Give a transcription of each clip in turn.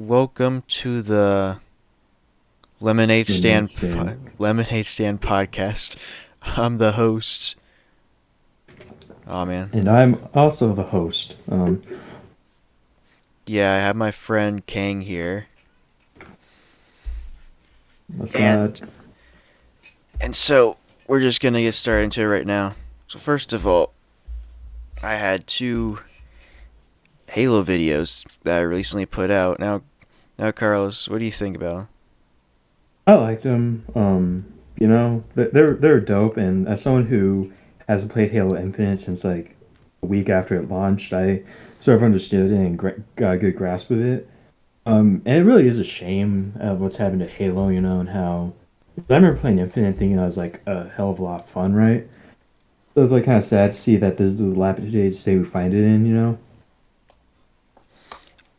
welcome to the Lemonade The main Stand stand. Lemonade Stand podcast. I'm the host. Oh man, And I'm also the host. yeah, I have my friend Kang here, What's that? and so we're just gonna get started into it right now. So first of all, I had two Halo videos that I recently put out. Now, Carlos, what do you think about them? I liked them. They're dope. And as someone who hasn't played Halo Infinite since like a week after it launched, I sort of understood it and got a good grasp of it. And it really is a shame of what's happened to Halo, and how. 'Cause I remember playing Infinite, thinking that was like a hell of a lot of fun, right? So it was like kind of sad to see that this is the dilapidated state we find it in.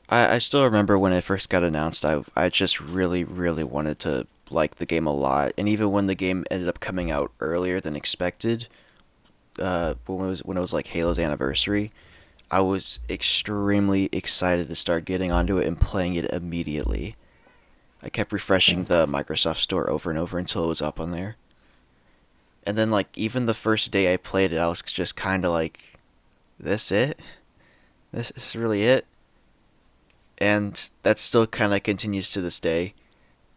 I still remember when it first got announced. I just really wanted to like the game a lot, and even when the game ended up coming out earlier than expected, when it was like Halo's anniversary, I was extremely excited to start getting onto it and playing it immediately. I kept refreshing the Microsoft Store over and over until it was up on there. And then like even the first day I played it, I was just kind of like, "This it? This is really it?" And that still kind of continues to this day.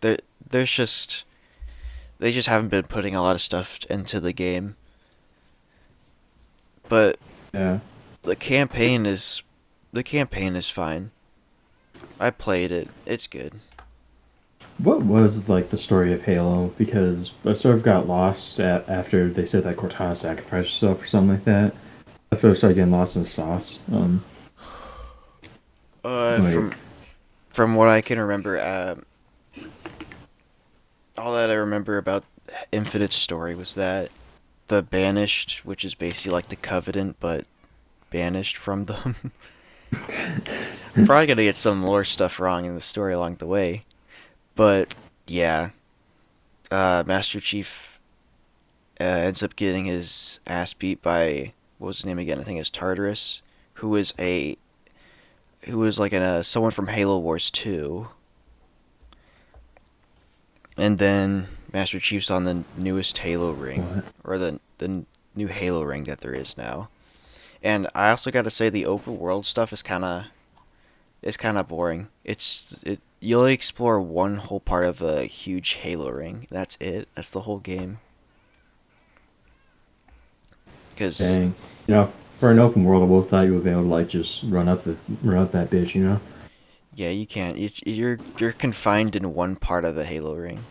There, there's just they just haven't been putting a lot of stuff into the game, but Yeah. the campaign is the campaign is fine. I played it. It's good. What was like the story of Halo? Because I sort of got lost after they said that Cortana sacrificed herself or something like that. I sort of started getting lost in the sauce. Like, From what I can remember, all that I remember about Infinite's story was that the Banished, which is basically like the Covenant but banished from them. I'm probably gonna get some lore stuff wrong in the story along the way, but yeah, Master Chief ends up getting his ass beat by what was his name again? I think it's Tartarus, who is a who is like someone from Halo Wars 2. And then Master Chief's on the newest Halo ring, what? or the new Halo ring that there is now. And I also got to say the open world stuff is kind of boring. You only explore one whole part of a huge Halo ring. That's it. That's the whole game. Because Dang. You know, for an open world, I would have thought you would be able to like just run up that bitch. yeah, you can't. You're confined in one part of the Halo ring,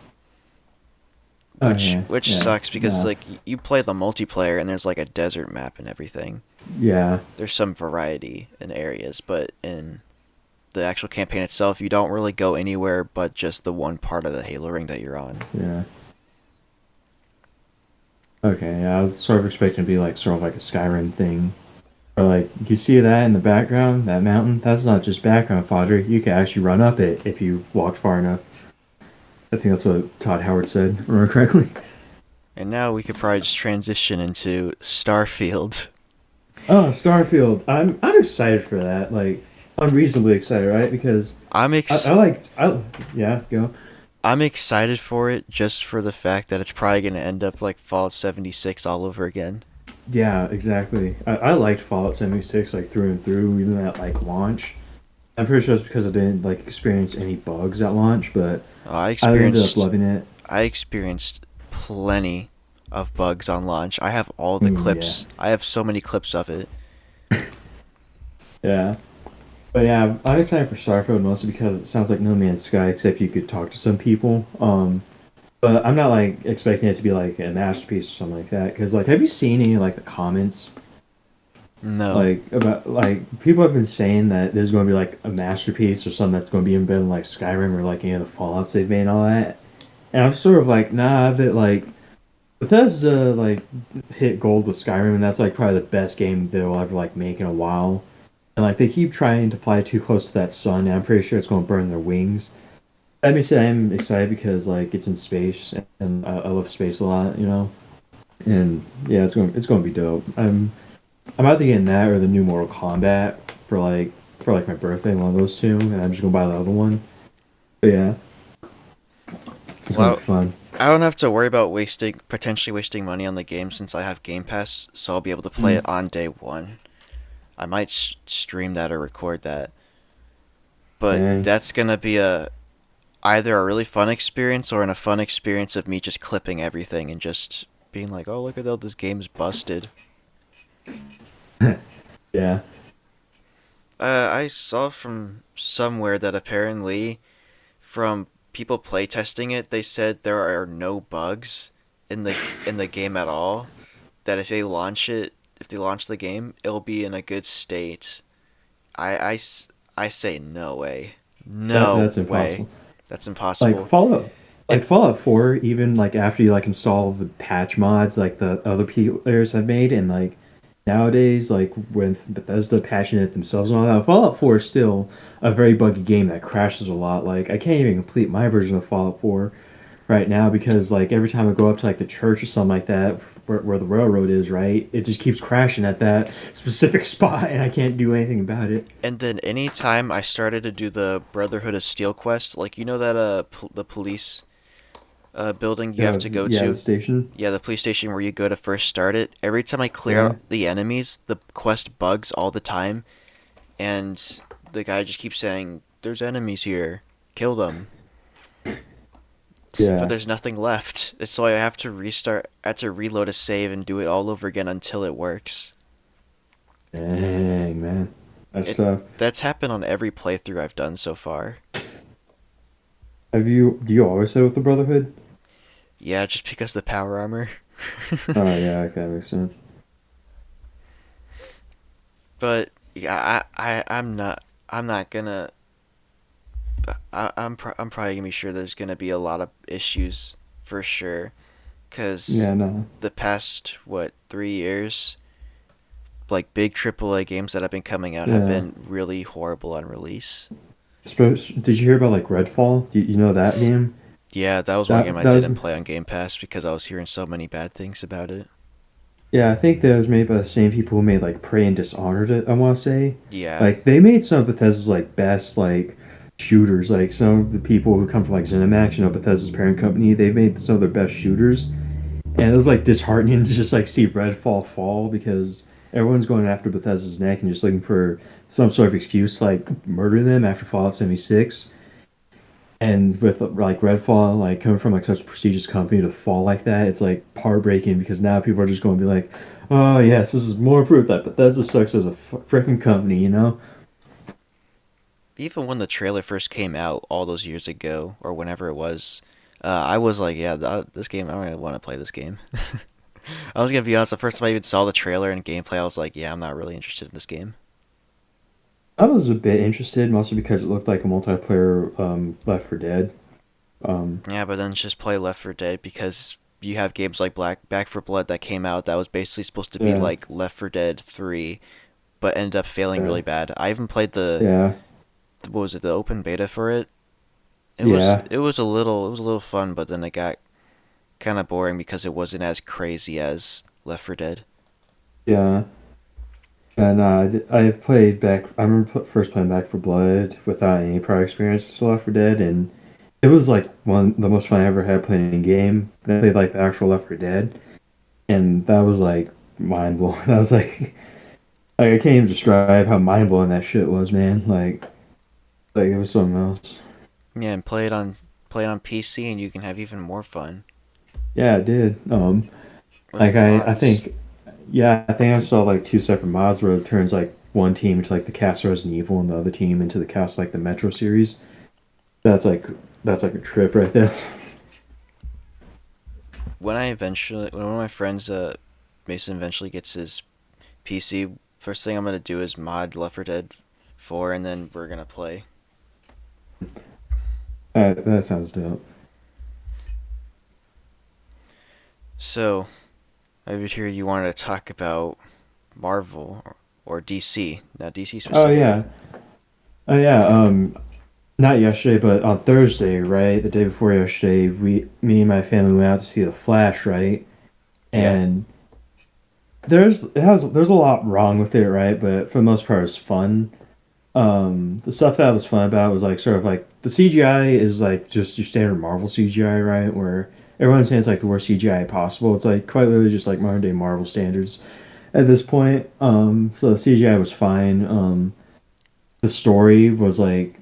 Oh which yeah, which yeah, sucks because nah, like you play the multiplayer and there's like a desert map and everything. yeah, There's some variety in areas, but in the actual campaign itself, you don't really go anywhere but just the one part of the Halo ring that you're on. yeah. Okay, yeah. I was sort of expecting to be like sort of like a Skyrim thing. Or like you see that in the background, that mountain, that's not just background fodder. You can actually run up it if you walk far enough. I think that's what Todd Howard said, if I remember correctly. And now we could probably just transition into Starfield. Oh, Starfield. I'm excited for that. Like I'm reasonably excited, right? Because I'm I, ex- I like I yeah, go. I'm excited for it just for the fact that it's probably gonna end up like Fallout 76 all over again. Yeah, exactly. I liked Fallout 76 like through and through, even at like launch. I'm pretty sure it's because I didn't like experience any bugs at launch, but I I ended up experienced loving it. I experienced plenty of bugs on launch. I have all the Mm, yeah. clips. I have so many clips of it. Yeah. But yeah, I'm excited for Starfield mostly because it sounds like No Man's Sky, except you could talk to some people. But I'm not like expecting it to be like a masterpiece or something like that. Because like, have you seen any like the comments No. like about like people have been saying that there's going to be like a masterpiece or something that's going to be embedded in like Skyrim or like any of the Fallout's they've made and all that. And I'm sort of like, nah, that like Bethesda like hit gold with Skyrim, and that's like probably the best game they'll ever like make in a while. And like they keep trying to fly too close to that sun, and I'm pretty sure it's going to burn their wings. That being said, I'm excited because like it's in space, and I love space a lot. And yeah, it's going to be dope. I'm either getting that or the new Mortal Kombat for like for like my birthday, one of those two, and I'm just gonna buy the other one. But yeah, it's gonna be Well, fun. I don't have to worry about wasting potentially wasting money on the game since I have Game Pass, so I'll be able to play Mm. it on day one. I might stream that or record that, but Dang. that's gonna be a either a really fun experience or a fun experience of me just clipping everything and just being like, "Oh, look at how this game's busted." Yeah. I saw from somewhere that apparently from people playtesting it, they said there are no bugs in the game at all. That if they launch the game, it'll be in a good state. I, I say no way. No That's way. impossible. That's Like impossible. Fallout, like If Fallout 4, even like after you like install the patch mods like the other players have made, and like nowadays, like when Bethesda patching it themselves and all that, Fallout 4 is still a very buggy game that crashes a lot. Like I can't even complete my version of Fallout 4 right now because like every time I go up to like the church or something like that, where the railroad is, right, it just keeps crashing at that specific spot, and I can't do anything about it. and then anytime I started to do the Brotherhood of Steel quest, like you know that the police building you have to go Yeah, the to, station. yeah, the police station where you go to first start it. Every time I clear Yeah. out the enemies, the quest bugs all the time, and the guy just keeps saying, "There's enemies here, kill them." But Yeah. there's nothing left. It's so I have to restart. I have to reload a save and do it all over again until it works. Dang, man. That's It tough. That's happened on every playthrough I've done so far. Do you always say with the Brotherhood? Yeah, just because the power armor. Oh yeah, okay, that makes sense. But yeah, I'm not gonna. I'm probably gonna be sure there's gonna be a lot of issues for sure. Cause Yeah, no. the past what 3 years, like big AAA games that have been coming out have Yeah. been really horrible on release. Did you hear about like Redfall? You know that game? Yeah, that was one game I That was didn't play on Game Pass because I was hearing so many bad things about it. yeah, I think that was made by the same people who made like Prey and Dishonored, I want to say. Yeah, Like they made some of Bethesda's like best like shooters. Like some of the people who come from like ZeniMax, Bethesda's parent company, they've made some of their best shooters. And it was like disheartening to just like see Redfall fall because everyone's going after Bethesda's neck and just looking for some sort of excuse to like murder them after Fallout 76. And with like Redfall, like coming from like such a prestigious company to fall like that, it's like heartbreaking because now people are just going to be like, "Oh yes, this is more proof that Bethesda sucks as a freaking company," you know? even when the trailer first came out all those years ago or whenever it was, I was like, yeah, this game, I don't really want to play this game. I was gonna be honest. The first time I even saw the trailer and gameplay, I was like, yeah, I'm not really interested in this game. I was a bit interested, mostly because it looked like a multiplayer Left 4 Dead. Um, Yeah, but then just play Left 4 Dead because you have games like Back for Blood that came out that was basically supposed to be yeah, like Left 4 Dead 3, but ended up failing yeah, really bad. I even played the yeah, what was it, the open beta for it. yeah, It was a little fun, but then it got kind of boring because it wasn't as crazy as Left 4 Dead. yeah. And I played back. I remember first playing Back for Blood without any prior experience to Left 4 Dead, and it was like one the most fun I ever had playing a game. Then I played like the actual Left 4 Dead, and that was like mind blowing. I was like I can't even describe how mind blowing that shit was, man. Like it was something else. Yeah, and play it on PC, and you can have even more fun Yeah, it did. with Like I mods. think yeah, I think I saw like two separate mods where it turns like one team into like the cast of Resident Evil and the other team into the cast like the Metro series. That's like that's like a trip right there. When one of my friends, Mason, eventually gets his PC, first thing I'm gonna do is mod Left 4 Dead 4, and then we're gonna play. That sounds dope. So, I would hear you wanted to talk about Marvel or DC, not DC Oh specifically. yeah. Oh yeah. Not yesterday, but on Thursday, right? The day before yesterday, me and my family went out to see The Flash, right? Yeah, And there's a lot wrong with it, right? But for the most part, it's fun. The stuff that was fun about was like sort of like the CGI is like just your standard Marvel CGI, right? Where everyone's saying it's like the worst CGI possible. It's like quite literally just like modern day Marvel standards at this point. So the CGI was fine. The story was like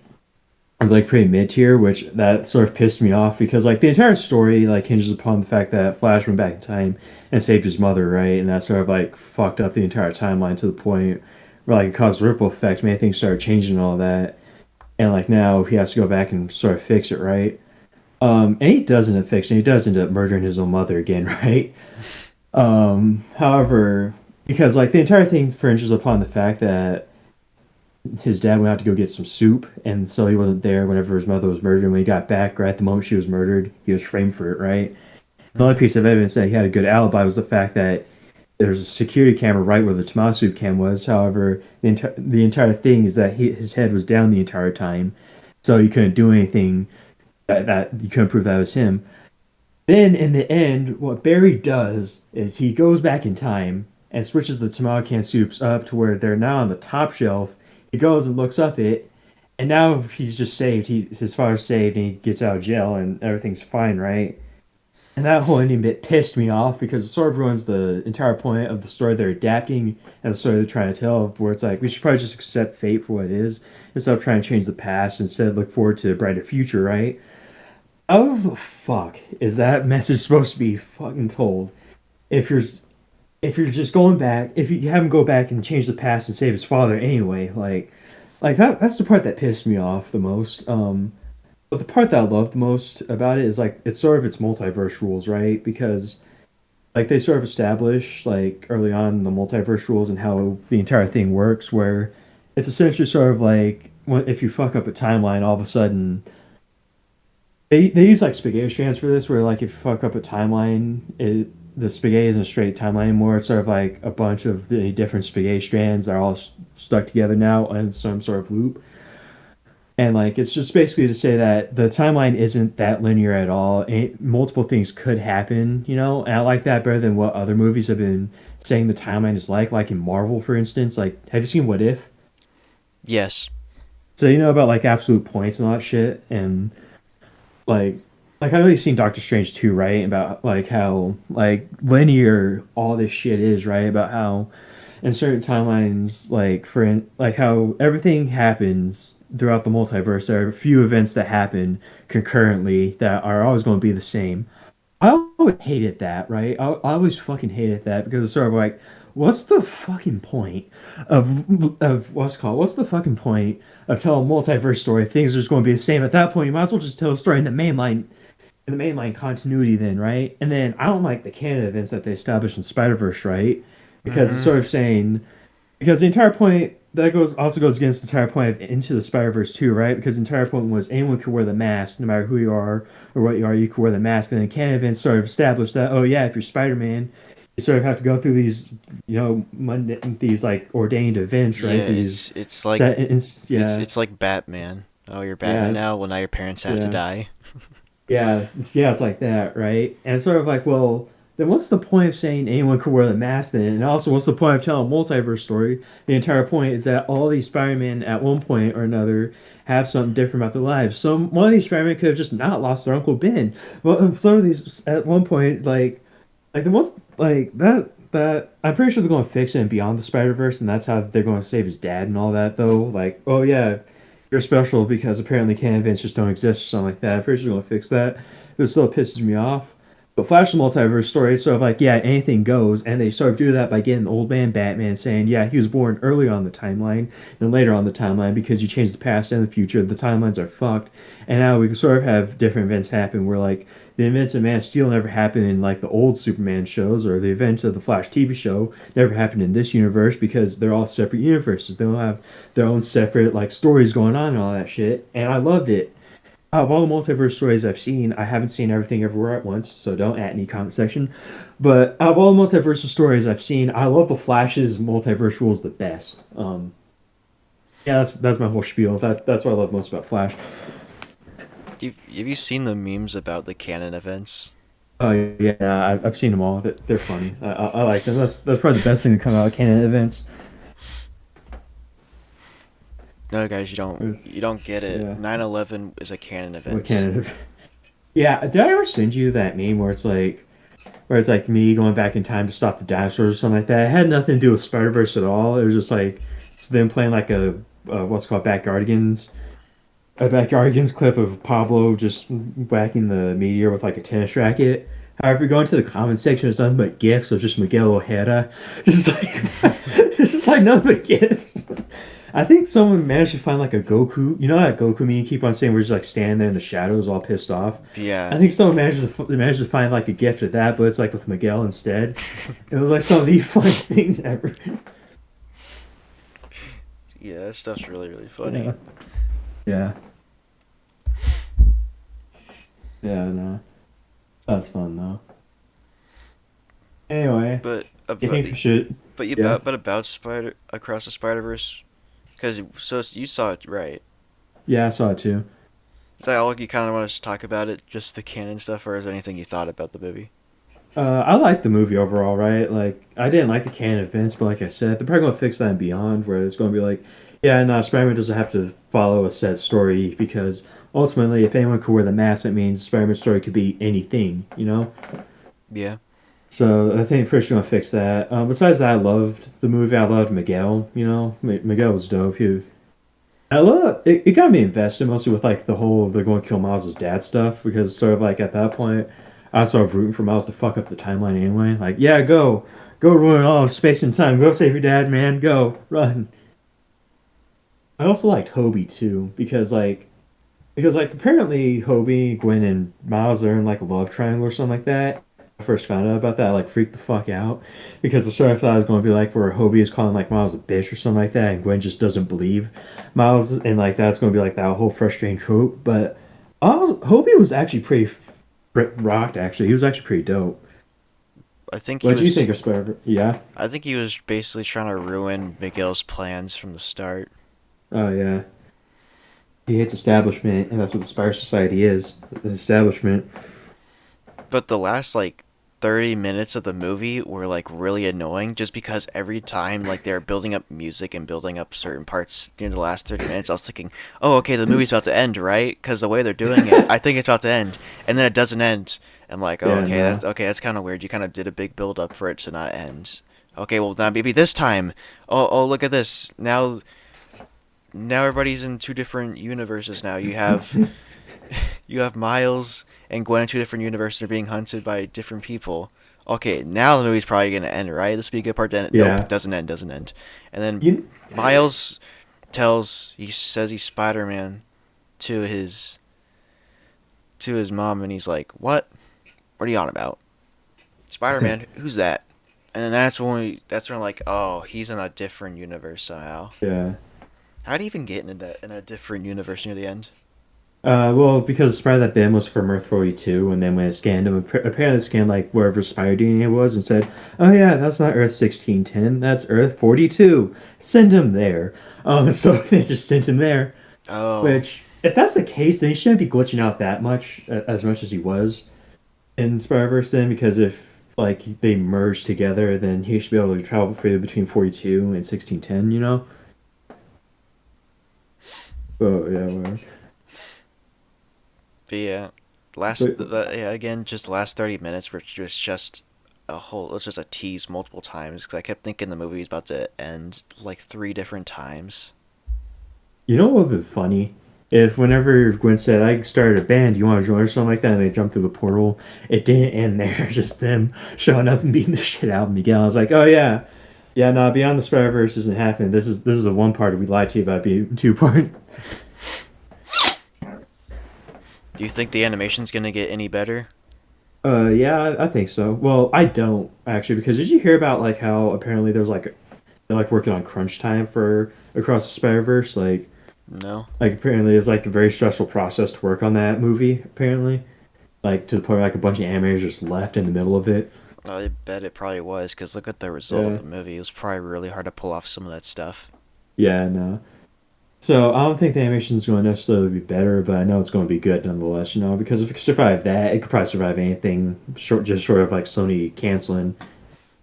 pretty mid tier, which that sort of pissed me off because like the entire story like hinges upon the fact that Flash went back in time and saved his mother, right? And that sort of like fucked up the entire timeline to the point where like it caused a ripple effect, made things start changing and all that. And like now he has to go back and sort of fix it, right? And he does end up fixing it. He does end up murdering his own mother again, right? However, because like the entire thing fringes upon the fact that his dad went out to go get some soup, and so he wasn't there whenever his mother was murdered. And when he got back, right at the moment she was murdered, he was framed for it, right? The only Mm-hmm. piece of evidence that he had a good alibi was the fact that there's a security camera right where the tomato soup can was. However, the entire thing is that his head was down the entire time, so you couldn't do anything that you couldn't prove that was him. Then in the end, what Barry does is he goes back in time and switches the tomato can soups up to where they're now on the top shelf. He goes and looks up it, and now he's just saved. His father's saved, and he gets out of jail, and everything's fine, right? And that whole ending bit pissed me off because it sort of ruins the entire point of the story they're adapting and the story they're trying to tell. Where it's like we should probably just accept fate for what it is instead of trying to change the past. Instead, look forward to a brighter future, right? How the fuck is that message supposed to be fucking told if you're just going back, if you have him go back and change the past and save his father anyway? Like that's the part that pissed me off the most. But the part that I loved the most about it is like it's sort of its multiverse rules, right? Because like they sort of establish like early on the multiverse rules and how the entire thing works, where it's essentially sort of like if you fuck up a timeline, all of a sudden they use like spaghetti strands for this, where like if you fuck up a timeline, the spaghetti isn't a straight timeline anymore. It's sort of like a bunch of the different spaghetti strands are all stuck together now in some sort of loop. And like it's just basically to say that the timeline isn't that linear at all. Multiple things could happen, you know. And I like that better than what other movies have been saying the timeline is like in Marvel, for instance. Like, have you seen What If? Yes. So you know about like absolute points and all that shit, and like I know you've seen Doctor Strange too, right? About like how like linear all this shit is, right? About how in certain timelines, like like how everything happens throughout the multiverse. There are a few events that happen concurrently that are always going to be the same. I always hated that, right? I always fucking hated that because it's sort of like, what's the fucking point of what's it called? What's the fucking point of telling a multiverse story if things are just going to be the same? At that point, you might as well just tell a story in the mainline continuity, then, right? And then I don't like the canon events that they established in Spider Verse, right? Because it's Mm-hmm. sort of saying because the entire point that goes against the entire point of Into the Spider Verse too, right? Because the entire point was anyone could wear the mask, no matter who you are or what you are, you could wear the mask. And then canon events sort of established that, oh yeah, if you're Spider Man, you sort of have to go through these, these like ordained events, Yeah, right? These it's like set, yeah, it's like Batman. Oh, you're Batman yeah, now. Well, now your parents have to yeah. die. Yeah, it's like that, right? And it's sort of like, well, then what's the point of saying anyone could wear the mask then? And also, what's the point of telling a multiverse story? The entire point is that all these Spider-Man at one point or another have something different about their lives. Some one of these Spider-Man could have just not lost their Uncle Ben. Well, some of these at one point, like the most like that I'm pretty sure they're going to fix it in Beyond the Spider-Verse, and that's how they're going to save his dad and all that though. Like, oh yeah, you're special because apparently canon events just don't exist or something like that. I'm pretty sure they're going to fix that. But it still pisses me off. But Flash the multiverse story is sort of like, yeah, anything goes, and they sort of do that by getting the old man Batman saying, yeah, he was born earlier on the timeline than later on the timeline because you change the past and the future, the timelines are fucked. And now we can sort of have different events happen where like the events of Man of Steel never happened in like the old Superman shows, or the events of the Flash TV show never happened in this universe because they're all separate universes. They all have their own separate like stories going on and all that shit. And I loved it. Out of all the multiverse stories I've seen, I haven't seen everything everywhere at once, so don't at any comment section. But out of all the multiverse stories I've seen, I love the Flash's multiverse rules the best. Yeah, that's my whole spiel. That's what I love most about Flash. Have you seen the memes about the canon events? Oh yeah, I've seen them all. They're funny. I like them. That's probably the best thing to come out of canon events. No, guys, Or is- you don't get it. yeah. 9/11 is a canon What event. kind of? Yeah. Did I ever send you that meme where it's like me going back in time to stop the dinosaurs or something like that? It had nothing to do with Spider Verse at all. It was just like it's them playing like a what's called Backyardigans, a Backyardigans clip of Pablo just whacking the meteor with like a tennis racket. However, you go into the comment section, it's nothing but gifs of just Miguel Ojeda, just like it's just like nothing but gifs. I think someone managed to find like a Goku. You know that Goku meme you keep on saying where he's like standing there in the shadows, all pissed off. Yeah. I think someone managed to find like a gift of that, but it's like with Miguel instead. It was like some of the funniest things ever. Yeah, that stuff's really, really funny. Yeah, yeah, yeah. No, that's fun though. Anyway, But you about think we should? Yeah, about Spider Across the Spider Verse, because you saw it, right? yeah. I saw it too. Is that all you kind of want us to talk about it, just the canon stuff, or is there anything you thought about the movie? I like the movie overall, right? Like, I didn't like the canon events, but like I said, they're probably gonna fix that and beyond, where it's gonna be like, yeah, no, Spider-Man doesn't have to follow a set story because ultimately, if anyone could wear the mask, that means Spider-Man's story could be anything, you know? Yeah. So I think pretty sure gonna fix that. Besides that, I loved the movie. I loved Miguel. You know, Miguel was dope. I love it. It got me invested mostly with like the whole they're going to kill Miles' dad stuff because sort of like at that point, I was sort of rooting for Miles to fuck up the timeline anyway. Like, yeah, go ruin all of space and time. Go save your dad, man. Go run. I also liked Hobie too because like apparently Hobie, Gwen, and Miles are in like a love triangle or something like that. I first found out about that, I like freaked the fuck out because the story I thought it was going to be like where Hobie is calling like Miles a bitch or something like that, and Gwen just doesn't believe Miles, and like that's going to be like that whole frustrating trope. But Hobie was actually rocked. Actually, he was actually pretty dope. I think he What do you was think of Spider? Yeah. I think he was basically trying to ruin Miguel's plans from the start. Oh yeah. He hates establishment, and that's what the Spider Society is. An establishment. But the last like 30 minutes of the movie were like really annoying just because every time like they're building up music and building up certain parts near the last 30 minutes, I was thinking, "Oh, okay, the movie's about to end, right?" Cuz the way they're doing it, I think it's about to end. And then it doesn't end. I'm like, "Oh, Yeah. No. okay, that's kind of weird. You kind of did a big build up for it to not end." Okay, well, now maybe this time. Oh, look at this. Now everybody's in two different universes now. You have Miles and Gwen in two different universes are being hunted by different people. Okay, now the movie's probably gonna end, right? This would be a good part to end. Nope, Yeah. doesn't end. And then You. Miles he says he's Spider-Man to his mom, and he's like, "What? What are you on about? Spider-Man? Who's that?" And then that's when like, oh, he's in a different universe somehow. Yeah. How do you even get in a different universe near the end? Well, because Spider that bin was from Earth 42, and then when it scanned him, apparently it scanned like wherever Spider DNA was and said, "Oh yeah, that's not Earth 1610, that's Earth 42. Send him there." So they just sent him there. Oh, Which, if that's the case, then he shouldn't be glitching out that much, as much as he was in Spider-Verse. Then, because if like they merge together, then he should be able to travel freely between 42 and 1610. You know? Oh yeah, whatever. but yeah, But yeah, again, just the last 30 minutes were just a whole. It's just a tease multiple times because I kept thinking the movie was about to end like three different times. you know what would be funny? If whenever Gwen said, I started a band, you want to join or something like that, and they jumped through the portal, it didn't end there. Just them showing up and beating the shit out of Miguel. I was like, oh yeah. Yeah, no, Beyond the Spider Verse isn't happening. This is the one part we lied to you about being two parts. Do you think the animation's gonna get any better? Yeah, I think so. Well, I don't actually, because did you hear about like how apparently there's like they're like working on crunch time for Across the Spider Verse? No. Like apparently it's like a very stressful process to work on that movie. Apparently, like to the point where like a bunch of animators just left in the middle of it. I bet it probably was because look at the result of Yeah, the movie. It was probably really hard to pull off some of that stuff. yeah, no. So I don't think the animation is going to necessarily be better, but I know it's going to be good nonetheless. You know, because if it could survive that, it could probably survive anything just short of like Sony canceling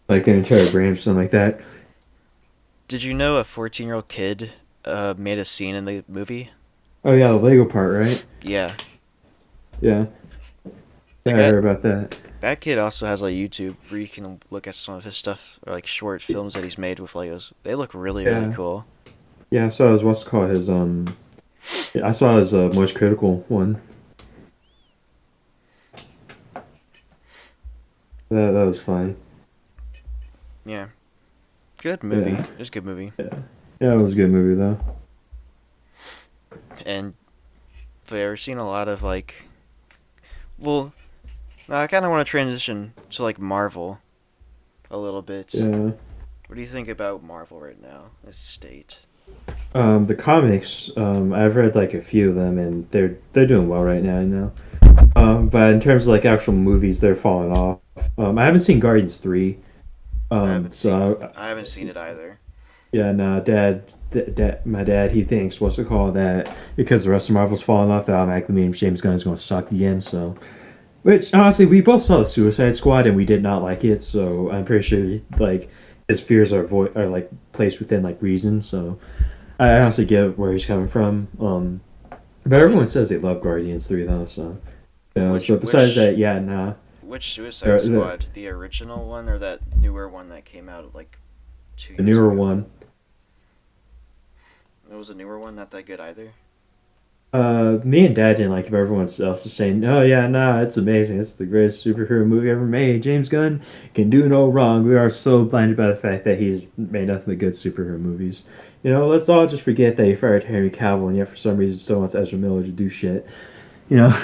like their entire brand or something like that. Did you know a 14-year-old kid made a scene in the movie. Oh yeah, the Lego part, right? Yeah, Yeah, that yeah, I guy. heard about that. That kid also has like YouTube where you can look at some of his stuff or like short films that he's made with Legos. They look really really Yeah, cool. yeah. I saw his what's it called his yeah, I saw his most critical one. That was funny. Yeah, good Yeah, movie. Just a good movie. yeah, yeah. It was a good movie though. And have you ever seen a lot of like? Well, I kind of want to transition to like Marvel a little bit. Yeah. What do you think about Marvel right now? Its state. The comics, I've read like a few of them, and they're doing well right now. I know. But in terms of like actual movies, they're falling off. I haven't seen Guardians 3. So I haven't seen it either. yeah, no, my dad, he thinks what's it called that because the rest of Marvel's falling off, that automatically means James Gunn is going to suck again. So, which honestly, we both saw the Suicide Squad and we did not like it. So I'm pretty sure like his fears are like placed within like reason. So I honestly get where he's coming from. But Well, everyone says they love Guardians 3 though. So yeah, which but besides which that, yeah, nah. which Suicide The, Squad? The original one or that newer one that came out like two the years newer ago? one. It was a newer one, not that good either. Me and Dad didn't like it, but everyone else is saying, "Oh yeah, nah, it's amazing. It's the greatest superhero movie ever made. James Gunn can do no wrong. We are so blinded by the fact that he's made nothing but good superhero movies. You know, let's all just forget that he fired Henry Cavill, and yet for some reason still wants Ezra Miller to do shit. You know,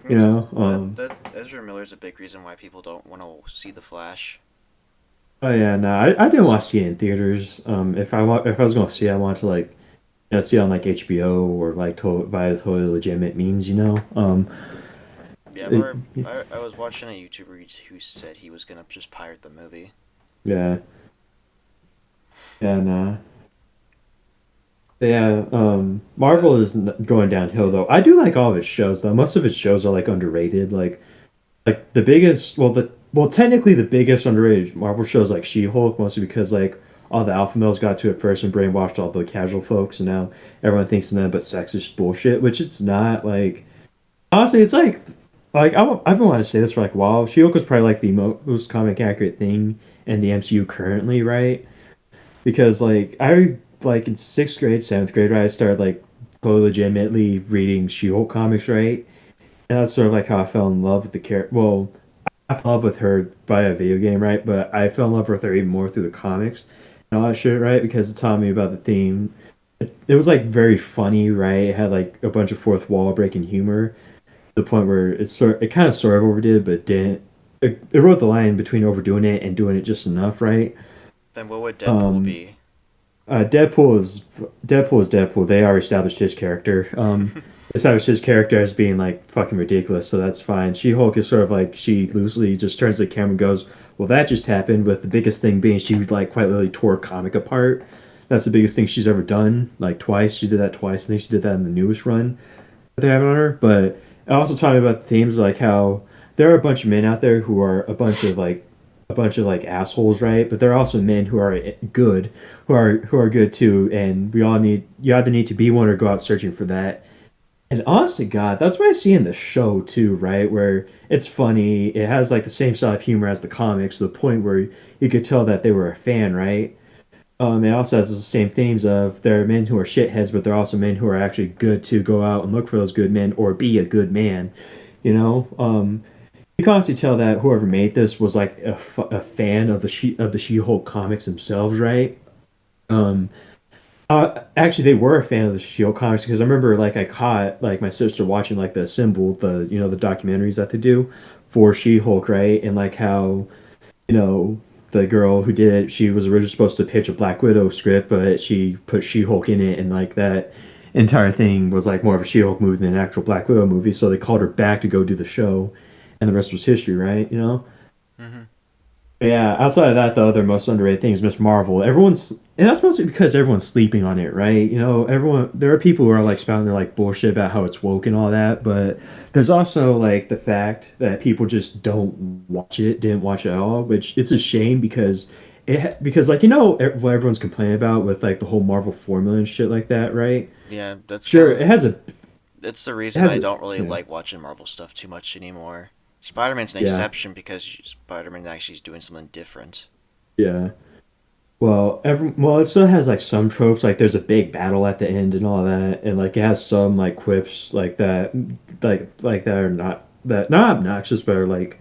I mean, you know. that Ezra Miller's a big reason why people don't want to see the Flash. Oh yeah, no, I didn't want to see it in theaters. If I was going to see it, I want to like see it on like HBO or like via totally legitimate means. Yeah, It, I was watching a YouTuber who said he was gonna just pirate the movie. yeah, yeah, nah. Yeah, But Marvel is going downhill though. I do like all of its shows though. Most of its shows are like underrated. Like the biggest, technically the biggest underrated Marvel shows like She-Hulk, mostly because like all the alpha males got to it first and brainwashed all the casual folks, and now everyone thinks of them but sexist bullshit, which it's not. Like honestly, it's I've been wanting to say this for like a while. She-Hulk is probably like the most comic accurate thing in the MCU currently, right? Because like I like in sixth grade, seventh grade, right, I started like totally legitimately reading She-Hulk comics, right? And that's sort of like how I fell in love with the character. Well, I fell in love with her via a video game, right? But I fell in love with her even more through the comics and all that shit, right? Because it taught me about the theme. It was like very funny, right? It had like a bunch of fourth wall breaking humor, to the point where it kind of sort of overdid, but didn't. It wrote the line between overdoing it and doing it just enough, right? then what would Deadpool Um, be? Deadpool is Deadpool. They already established his character. Established his character as being like fucking ridiculous, so that's fine. She Hulk is sort of like she loosely just turns to the camera and goes, "Well, that just happened." With the biggest thing being she like quite literally tore a comic apart. That's the biggest thing she's ever done. Like twice, she did that twice. I think she did that in the newest run that they have on her. But it also taught me about the themes, like how there are a bunch of men out there who are a bunch of like assholes, right? But there are also men who are good, who are good too, and we all need you either need to be one or go out searching for that. And honest to God, that's what I see in the show too, right? Where it's funny, it has like the same style of humor as the comics, to the point where you could tell that they were a fan, right? It also has the same themes of there are men who are shitheads, but there are also men who are actually good to go out and look for those good men or be a good man. You know, you can honestly tell that whoever made this was like a fan of the She-Hulk comics themselves, right? Um, Actually, they were a fan of the She-Hulk comics because I remember like I caught like my sister watching like the Assembled, the documentaries that they do for She-Hulk, right? And like how the girl who did it, she was originally supposed to pitch a Black Widow script, but she put She-Hulk in it, and like that entire thing was like more of a She-Hulk movie than an actual Black Widow movie. So they called her back to go do the show, and the rest was history, right? Hmm. Yeah, outside of that, the other most underrated thing is Miss Marvel. And that's mostly because everyone's sleeping on it, right? There are people who are like spouting their like bullshit about how it's woke and all that, but there's also like the fact that people just don't watch it, didn't watch it at all, which it's a shame because because what everyone's complaining about with like the whole Marvel formula and shit like that, right? Yeah, that's kind Sure, of it's the it reason has I a don't really yeah like watching Marvel stuff too much anymore. Spider-Man's an yeah exception because Spider-Man actually is doing something different. yeah. Well, it still has like some tropes, like there's a big battle at the end and all that, and like it has some like quips like that, like that are not obnoxious, but are like,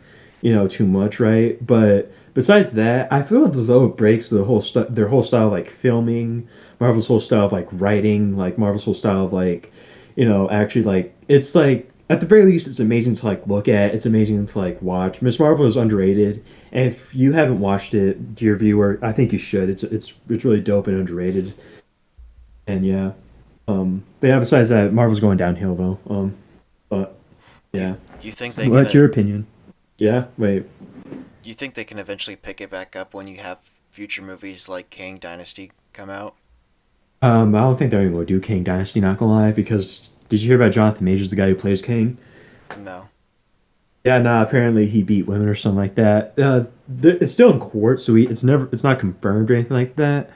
too much, right? But besides that, I feel as though it breaks their whole style of like filming, Marvel's whole style of like writing, like Marvel's whole style of like, actually like it's like at the very least it's amazing to like look at, it's amazing to like watch. Miss Marvel is underrated. And if you haven't watched it, dear viewer, I think you should. It's really dope and underrated. And yeah, but yeah. Besides that, Marvel's going downhill though. But Do you yeah. do you think So they can what's your opinion? do you, Yeah. Wait. do you think they can eventually pick it back up when you have future movies like Kang Dynasty come out? I don't think they're even gonna do King Dynasty. Not gonna lie, because did you hear about Jonathan Majors, the guy who plays King? No. Yeah, nah. Apparently he beat women or something like that. It's still in court, so it's not confirmed or anything like that.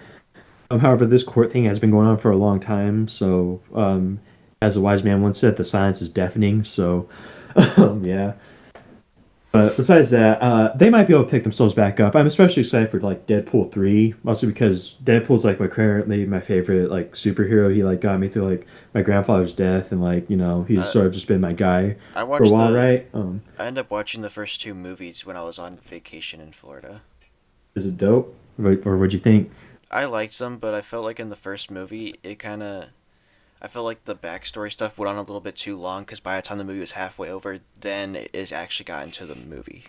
However, this court thing has been going on for a long time. So, as a wise man once said, the silence is deafening. So, yeah. But besides that, they might be able to pick themselves back up. I'm especially excited for like Deadpool 3, mostly because Deadpool's like currently my favorite like superhero. He like got me through like my grandfather's death, and like he's I sort of just been my guy I for a watched while, the right? I ended up watching the first two movies when I was on vacation in Florida. Is it dope? Or what'd you think? I liked them, but I felt like in the first movie, I felt like the backstory stuff went on a little bit too long because by the time the movie was halfway over, then it actually got into the movie.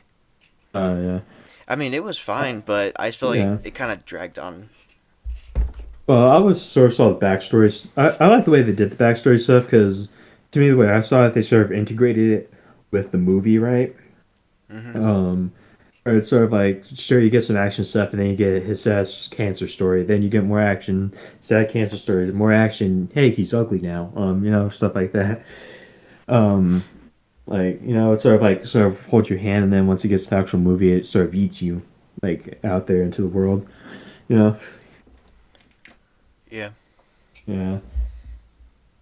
Yeah. I mean, it was Uh, fine, but I just felt like yeah. it kind of dragged on. Well, I was sort of saw the backstories. I like the way they did the backstory stuff because to me, the way I saw it, they sort of integrated it with the movie, right? Hmm. Um, or it's sort of like, sure, you get some action stuff, and then you get his sad cancer story. Then you get more action, sad cancer stories, more action. Hey, he's ugly now. Stuff like that. Um, it's sort of holds your hand, and then once it gets to the actual movie, it sort of eats you, like out there into the world. You know? Yeah. Yeah.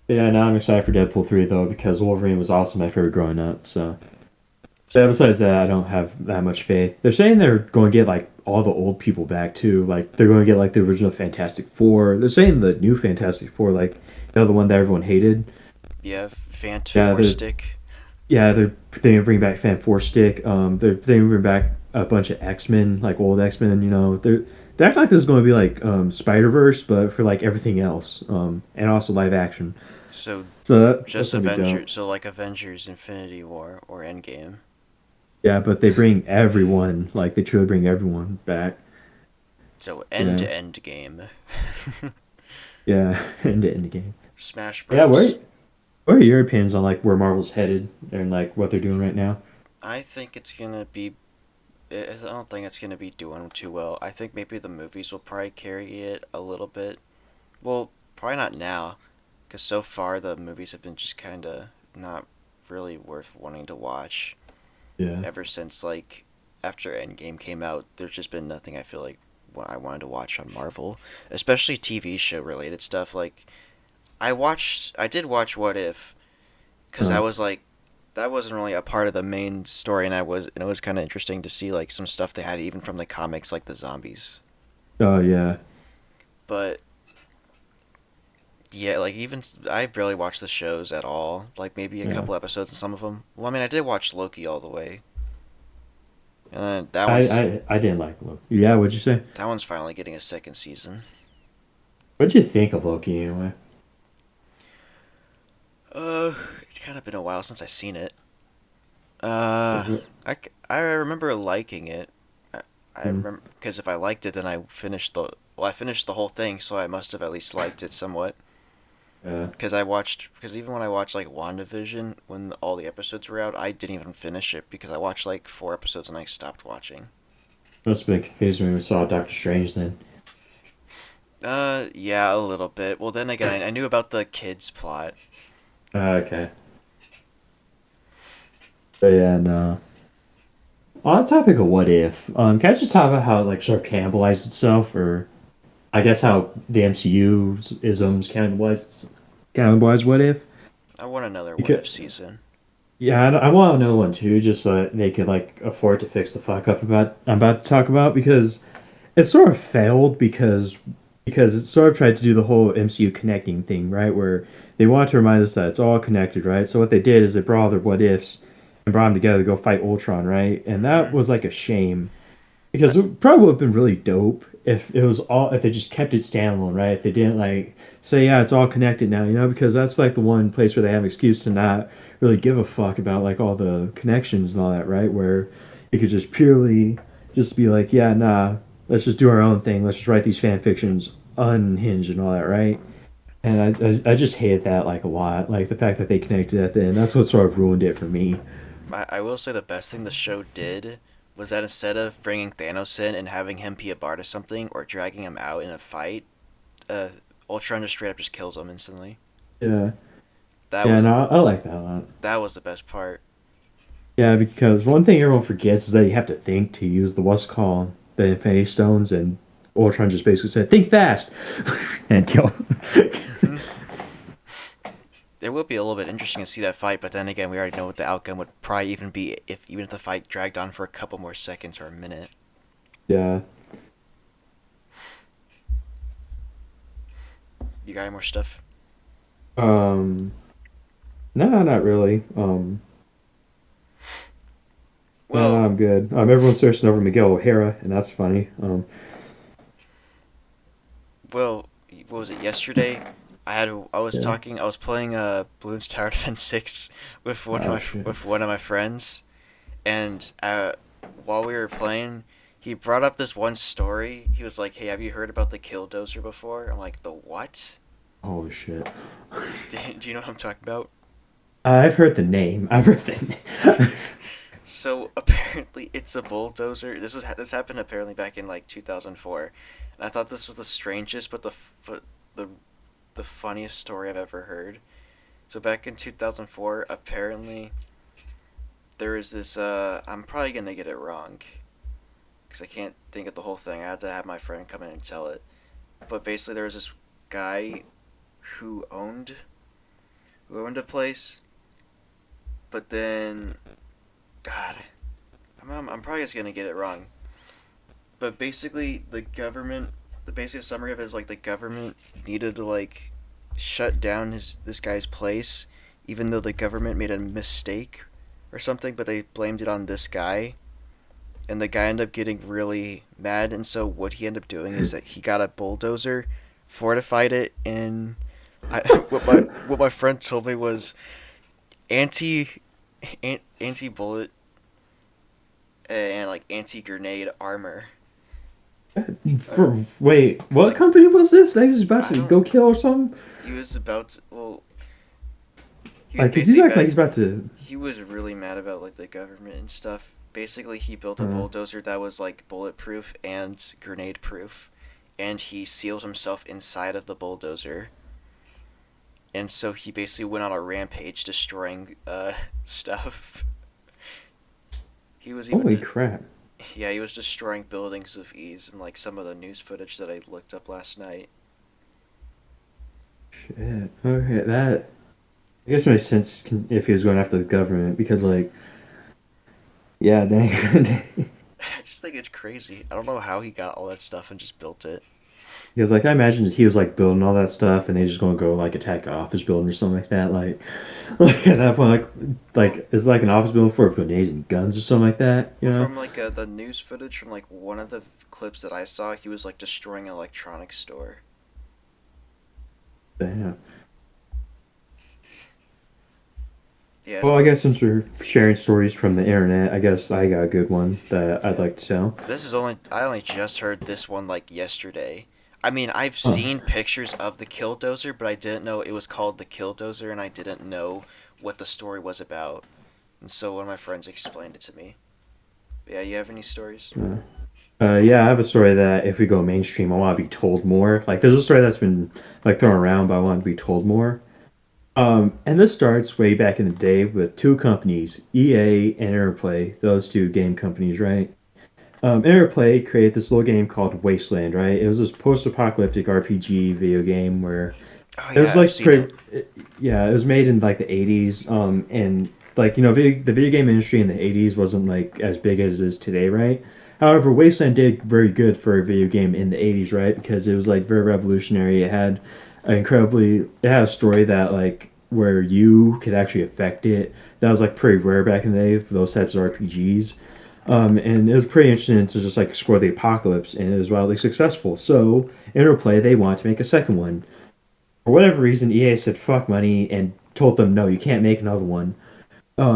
Yeah, now I'm excited for Deadpool 3 though because Wolverine was also my favorite growing up. So, yeah, Same. besides that, I don't have that much faith. They're saying they're going to get like all the old people back too. Like they're going to get like the original Fantastic Four. They're saying the new Fantastic Four, like the one that everyone hated. Yeah, Fant Yeah, Four Stick. they're gonna bring back Fan Four Stick. They're gonna bring back a bunch of X Men, like old X Men. They act like this is going to be like Spider Verse, but for like everything else, and also live action. So So that's just gonna be dope. Avengers. So like Avengers, Infinity War, or Endgame. Yeah, but they bring everyone, like they truly bring everyone back. So end Yeah, to end game. yeah, end to end game. Smash Yeah, Bros. what are your opinions on like where Marvel's headed and like what they're doing right now? I think it's gonna be. I don't think it's gonna be doing too well. I think maybe the movies will probably carry it a little bit. Well, probably not now, because so far the movies have been just kind of not really worth wanting to watch. Yeah. Ever since like after Endgame came out, there's just been nothing I feel like what I wanted to watch on Marvel, especially TV show related stuff. Like I did watch What If, because Uh, that wasn't really a part of the main story, and it was kind of interesting to see like some stuff they had even from the comics, like the zombies. oh yeah. But yeah, like even I barely watched the shows at all. Like maybe a Yeah. couple episodes in some of them. Well, I mean, I did watch Loki all the way, and then I didn't like Loki. Yeah, what'd you say? that one's finally getting a second season. What'd you think of Loki anyway? Uh, it's kind of been a while since I seen it. Uh, I remember liking it. I Mm, remember because if I liked it, then I finished the whole thing, so I must have at least liked it somewhat. yeah. Because even when I watched like WandaVision, when all the episodes were out, I didn't even finish it because I watched like four episodes and I stopped watching. Must have been confused when we saw Doctor Strange then. Yeah, a little bit. Well, then again, I knew about the kids plot. Okay. But yeah, no. On topic of what if, can I just talk about how it like sort of cannibalized itself, or I guess how the MCU's isms cannibalized what if? I want another what Because if season. yeah, I want another one too, just so that they could like afford to fix the fuck up about I'm about to talk about because it sort of failed because it sort of tried to do the whole MCU connecting thing, right? Where they wanted to remind us that it's all connected, right? So what they did is they brought all their what ifs and brought them together to go fight Ultron, right? And that Hmm. was like a shame because it probably would have been really dope if it was all if they just kept it standalone, right? If they didn't like say, yeah, it's all connected now, because that's like the one place where they have an excuse to not really give a fuck about like all the connections and all that, right? Where it could just purely just be like, yeah, nah, let's just do our own thing. Let's just write these fan fictions unhinged and all that, right? And I just hated that like a lot, like the fact that they connected at the end. That's what sort of ruined it for me. I will say the best thing the show did was that instead of bringing Thanos in and having him be a part of something or dragging him out in a fight, uh, Ultron just straight up just kills him instantly. Yeah, That yeah, was no, I like that a lot. that was the best part. Yeah, because one thing everyone forgets is that you have to think to use the what's called the Infinity Stones, and Ultron just basically said, "Think fast," and kill. Hmm. It would be a little bit interesting to see that fight, but then again, we already know what the outcome would probably even be if the fight dragged on for a couple more seconds or a minute. Yeah. You got any more stuff? Um. No, not really. No, no, Well, I'm good. Everyone's searching over Miguel O'Hara, and that's funny. well, what was it yesterday? Yeah. I was playing Bloons Tower Defense 6 with Oh shit. one of my friends, and while we were playing, he brought up this one story. He was like, "Hey, have you heard about the Killdozer before?" I'm like, "The what?" Holy shit. Do you know what I'm talking about? I've heard the name. I've heard the name. So apparently it's a bulldozer. This happened apparently back in like 2004, and I thought this was the strangest but the the funniest story I've ever heard. So back in 2004, apparently there is this. I'm probably gonna get it wrong because I can't think of the whole thing. I had to have my friend come in and tell it. But basically, there was this guy who owned who owned a place, but then God, I'm probably just gonna get it wrong. But basically, the basic summary of it is like the government needed to like shut down his this guy's place, even though the government made a mistake or something, but they blamed it on this guy, and the guy ended up getting really mad, and so what he ended up doing is that he got a bulldozer, fortified it in what my friend told me was anti anti bullet and like anti grenade armor. Wait, what Like company was this? They was about I to don't. go kill or something? He was about to. Well, he was Like, cause he's basically acting like bad. he's about to. He was really mad about like the government and stuff. Basically, he built a Uh, bulldozer that was like bulletproof and grenade proof, and he sealed himself inside of the bulldozer. And so he basically went on a rampage destroying stuff. He was even Holy crap! yeah, he was destroying buildings with ease and like some of the news footage that I looked up last night. Shit. Okay, that I guess makes sense if he was going after the government because, like, yeah, dang. I just think it's crazy. I don't know how he got all that stuff and just built it. Because, like, I imagine he was like building all that stuff, and they just gonna go like attack an office building or something like that. Like at that point, Well, like it's like an office building for grenades and guns or something like that. You Well, know? from like the news footage from like one of the clips that I saw, he was like destroying an electronics store. Damn. Yeah, it's Well, I one. guess since we're sharing stories from the internet, I guess I got a good one that I'd Yeah, like to tell. I only just heard this one like yesterday. I mean, I've Huh. seen pictures of the Killdozer, but I didn't know it was called the Killdozer, and I didn't know what the story was about. And so one of my friends explained it to me. But yeah, you have any stories? Yeah, I have a story that if we go mainstream, I want to be told more. Like, there's a story that's been like thrown around, but I want to be told more. And this starts way back in the day with two companies, EA and Interplay, those two game companies, right? Interplay created this little game called Wasteland, right? It was this post-apocalyptic RPG video game where Oh it was yeah, I've like seen it. pretty, yeah, it was made in like the 80s. And like, you know, the video game industry in the 80s wasn't like as big as it is today, right? However, Wasteland did very good for a video game in the 80s, right? Because it was like very revolutionary. It had a story that like where you could actually affect it. That was like pretty rare back in the day for those types of RPGs. And it was pretty interesting to just like explore the apocalypse, and it was wildly successful. So, Interplay, they wanted to make a second one. For whatever reason, EA said fuck money and told them no, you can't make another one.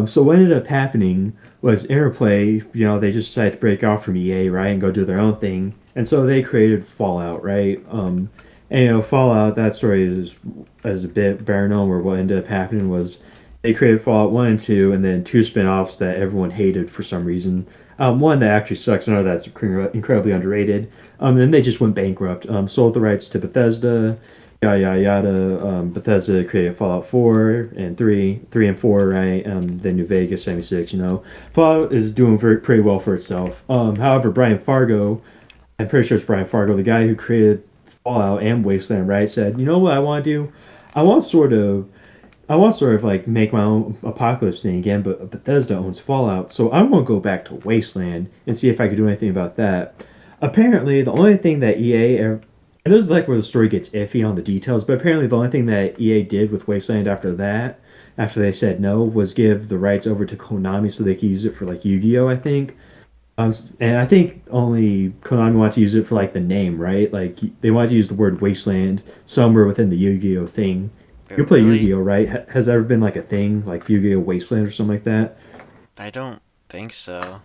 So what ended up happening was Interplay, you know, they just decided to break off from EA, right, and go do their own thing, and so they created Fallout, right? And you know, Fallout, that story is a bit better known. Where what ended up happening was they created Fallout 1 and 2, and then two spin-offs that everyone hated for some reason. One that actually sucks, another that's incredibly underrated. Then they just went bankrupt. Sold the rights to Bethesda, yada yada yada. Bethesda created Fallout 4 and 3 and 4, right? Then New Vegas 76. You know, Fallout is doing pretty well for itself. However, Brian Fargo, I'm pretty sure it's Brian Fargo, the guy who created Fallout and Wasteland, right? Said, you know what I want to do? I want sort of I want to sort of like make my own apocalypse thing again, but Bethesda owns Fallout, so I want to go back to Wasteland and see if I could do anything about that. Apparently, the only thing that and this is like where the story gets iffy on the details, but apparently the only thing that EA did with Wasteland after that, after they said no, was give the rights over to Konami so they could use it for like Yu-Gi-Oh, I think. And I think only Konami wanted to use it for like the name, right? Like they wanted to use the word Wasteland somewhere within the Yu-Gi-Oh thing. But You play really, Yu-Gi-Oh, right? Has there ever been like a thing like Yu-Gi-Oh Wasteland or something like that? I don't think so.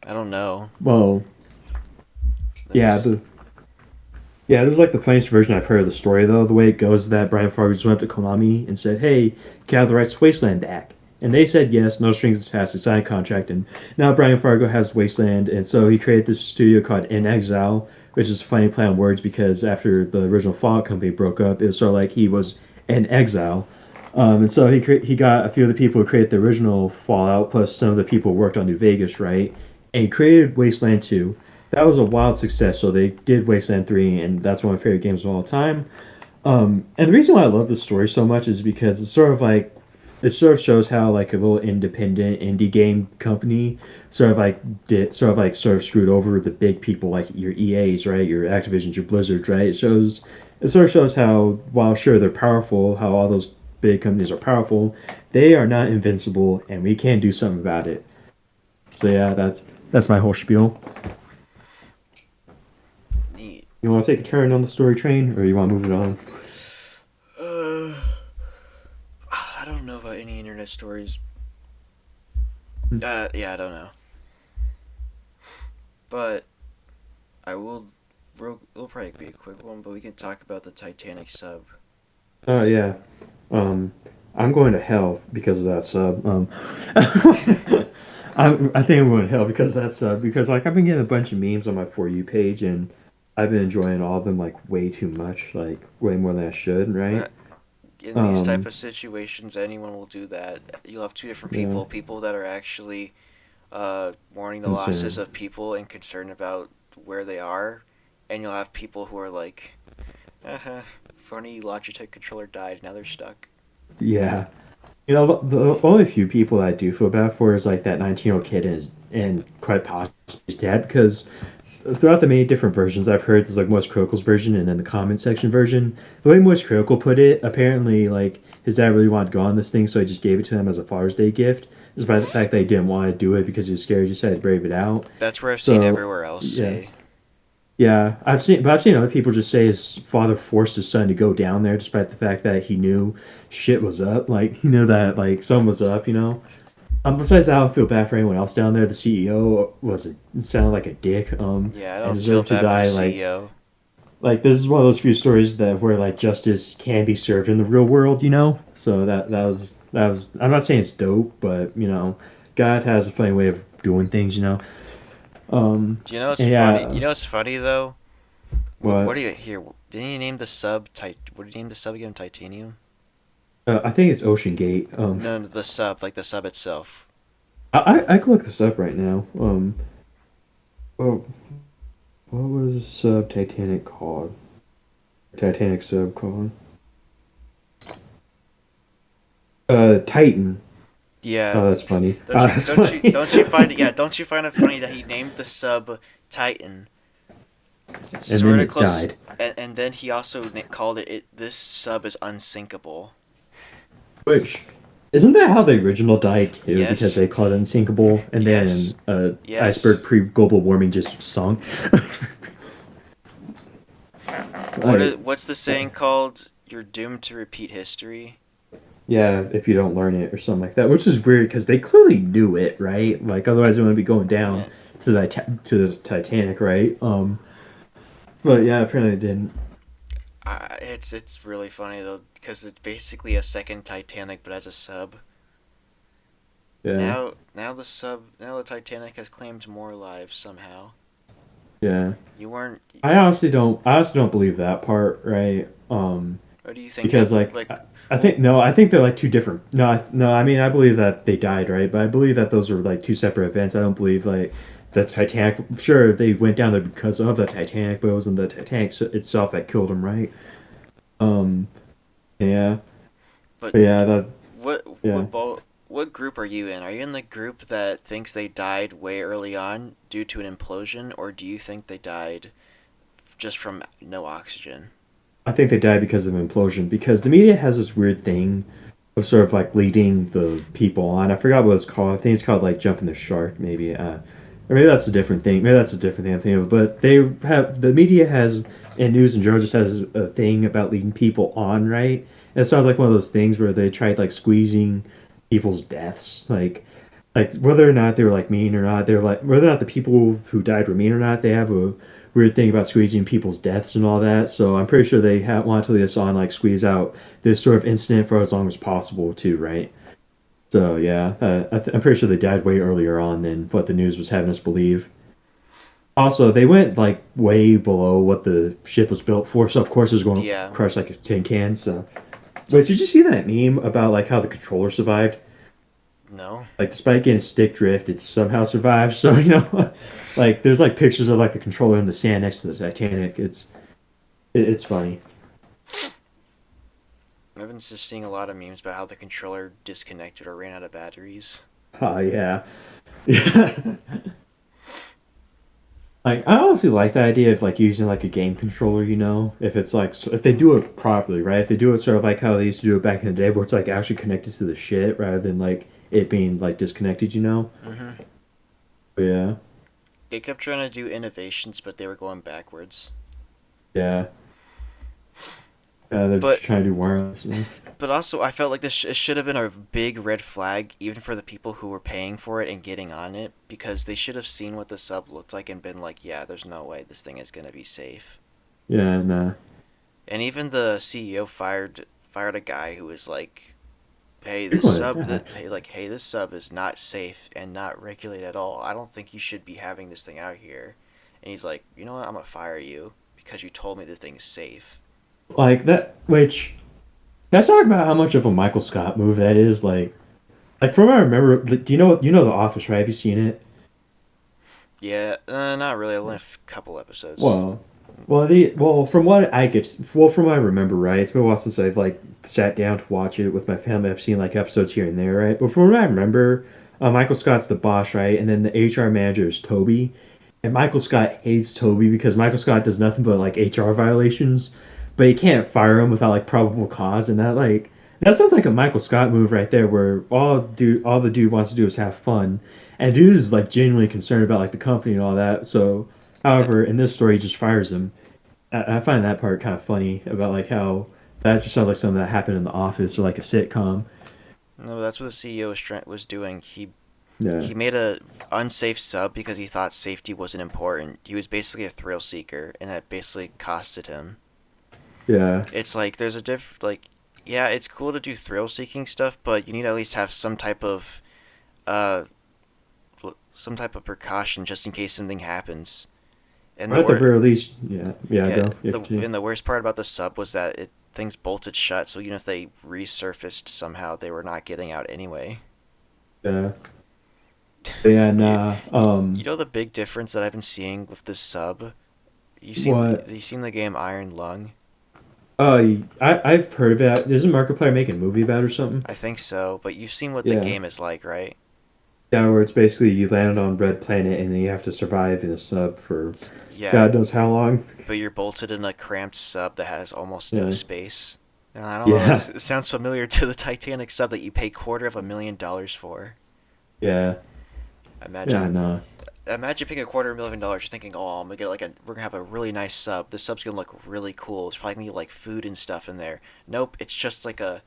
I don't know. Well, Let me. yeah, this is like the funniest version I've heard of the story though. The way it goes is that Brian Fargo just went up to Konami and said, "Hey, can I have the rights to Wasteland back?" And they said yes, no strings attached. They signed a contract, and now Brian Fargo has Wasteland, and so he created this studio called In Exile, which is a funny play on words because after the original Fallout company broke up, it was sort of like he was in exile. And so he got a few of the people who created the original Fallout, plus some of the people who worked on New Vegas, right? And he created Wasteland 2. That was a wild success. So they did Wasteland 3, and that's one of my favorite games of all time. And the reason why I love this story so much is because it's sort of like it sort of shows how like a little independent indie game company sort of screwed over the big people like your EAs, right? Your Activisions, your Blizzards, right? It sort of shows how while sure they're powerful, how all those big companies are powerful, they are not invincible, and we can do something about it. So yeah, that's my whole spiel. Neat. You want to take a turn on the story train, or you want to move it on? Uh, I don't know about any internet stories. Yeah, I don't know. But I will. It'll probably be a quick one, but we can talk about the Titanic sub. Yeah. Um, I'm going to hell because of that sub. I think I'm going to hell because of that sub because like I've been getting a bunch of memes on my For You page and I've been enjoying all of them like way too much, like way more than I should, right? But in these type Um, of situations, anyone will do that. You'll have two different yeah, people: people that are actually mourning the losses concern. of people and concerned about where they are, and you'll have people who are like, funny Logitech controller died, now they're stuck. Yeah. You know, the only few people that I do feel bad for is like that 19-year-old kid and quite possibly his dad because throughout the many different versions I've heard, there's like Moist Critical's version and then the comment section version. The way Moist Critical put it, apparently like his dad really wanted to go on this thing, so he just gave it to him as a Father's Day gift, despite the fact that he didn't want to do it because he was scared. He just had to brave it out. That's where I've seen So everywhere else yeah, say. yeah, I've seen other people just say his father forced his son to go down there, despite the fact that he knew shit was up. Like he knew that like something was up, you know. Besides that, I don't feel bad for anyone else down there. The CEO sounded like a dick, Yeah, I and don't feel deserved to bad for the die. CEO. Like this is one of those few stories that where like justice can be served in the real world, you know. So that was. I'm not saying it's dope, but you know, God has a funny way of doing things, you know. Do you know what's And funny? You yeah, know what's funny though? What what? do you here? Didn't you name the sub? What did you name the sub again? Titanium. I think it's Ocean Gate. No, the sub, like the sub itself. I can look this up right now. Oh, what was the sub Titanic called? Titanic sub called? Titan. Yeah, Oh, that's funny. don't Oh, you that's don't you funny. don't you find it? Yeah, don't you find it funny that he named the sub Titan? And then Sort of it close, died. and then he also called it, this sub is unsinkable. Which isn't that how the original died too? Because Yes, they called it unsinkable, and yes, then yes. iceberg pre global warming just sunk. Like, What's the saying called? You're doomed to repeat history. yeah, if you don't learn it or something like that, which is weird because they clearly knew it, right? Like, otherwise they wouldn't be going down Man, to the Titanic, right? But yeah, apparently they didn't. it's really funny though because it's basically a second Titanic but as a sub. Yeah, Now the Titanic has claimed more lives somehow. yeah. You weren't. I honestly don't believe that part, right? Or do you think Because that like like I well think no, I think they're like two different. No, no, I mean I believe that they died, right? But I believe that those are like two separate events. I don't believe like the Titanic. Sure, they went down there because of the Titanic, but it wasn't the Titanic itself that killed them, right? Um, yeah, but but yeah, that what yeah. what ball what group are you in? Are you in the group that thinks they died way early on due to an implosion, or do you think they died just from no oxygen? I think they died because of implosion. Because the media has this weird thing of sort of like leading the people on. I forgot what it's called. I think it's called like jumping the shark, maybe. Or maybe that's a different thing. Maybe that's a different thing I'm thinking of. But they have the media has and news and Georgia has a thing about leading people on, right? And it sounds like one of those things where they tried like squeezing people's deaths, like whether or not they were like mean or not, they're like whether or not the people who died were mean or not. They have a weird thing about squeezing people's deaths and all that. So I'm pretty sure they want to lead us on like squeeze out this sort of incident for as long as possible too, right? So yeah, I'm pretty sure they died way earlier on than what the news was having us believe. Also, they went like way below what the ship was built for, so of course it was going to Yeah. crush like a tin can. So, wait, did you see that meme about like how the controller survived? No. Like despite getting stick drift, it somehow survived. So like there's like pictures of like the controller in the sand next to the Titanic. It's funny. I've been just seeing a lot of memes about how the controller disconnected or ran out of batteries. Oh yeah, yeah. Like I honestly like the idea of like using like a game controller. If it's like if they do it properly, right? If they do it sort of like how they used to do it back in the day, where it's like actually connected to the shit rather than like it being like disconnected. Mm-hmm. But yeah, They kept trying to do innovations, but they were going backwards. yeah. They're just But trying to do wireless. Yeah. but also, I felt like it should have been a big red flag, even for the people who were paying for it and getting on it, because they should have seen what the sub looked like and been like, yeah, there's no way this thing is gonna be safe. Yeah, nah. And even the CEO fired a guy who was like, hey, People in that. this sub is not safe and not regulated at all. I don't think you should be having this thing out here. And he's like, you know what? I'm gonna fire you because you told me the thing's safe. Like that, which can I talk about how much of a Michael Scott move that is? Like from what I remember, like, do you know The Office, right? Have you seen it? Yeah, not really. Only a couple episodes. Well, from what I get, from what I remember, right? It's been a while since I've like sat down to watch it with my family. I've seen like episodes here and there, right? But from what I remember, Michael Scott's the boss, right? And then the HR manager is Toby, and Michael Scott hates Toby because Michael Scott does nothing but like HR violations, but he can't fire him without like probable cause, and that sounds like a Michael Scott move right there, where all the dude wants to do is have fun, and dude is like genuinely concerned about like the company and all that. So, That however, in this story, he just fires him. I find that part kind of funny about like how that just sounds like something that happened in the office or like a sitcom. no, that's what the CEO was doing. Yeah, He made a unsafe sub because he thought safety wasn't important. He was basically a thrill seeker, and that basically costed him. yeah. It's like there's a yeah, it's cool to do thrill seeking stuff, but you need to at least have uh some type of precaution just in case something happens. And Or the at the wor very least, yeah, yeah. yeah, Go. You the continue. and the worst part about the sub was that things bolted shut, so even if they resurfaced somehow, they were not getting out anyway. Yeah. But yeah, You, nah. you know the big difference that I've been seeing with this sub? What? You seen the game Iron Lung? I've heard of it. Isn't Markiplier making a movie about it or something? I think so, but you've seen what the Yeah. game is like, right? Yeah, where it's basically you land on Red Planet and then you have to survive in a sub for Yeah, God knows how long. but you're bolted in a cramped sub that has almost no Yeah. space. And I don't know, Yeah. it sounds familiar to the Titanic sub that you pay $250,000 for. Yeah. Yeah, Imagine nah. imagine paying $250,000. You're thinking, oh, I'm gonna get like we're gonna have a really nice sub. This sub's gonna look really cool. It's probably gonna be like food and stuff in there. Nope, it's just a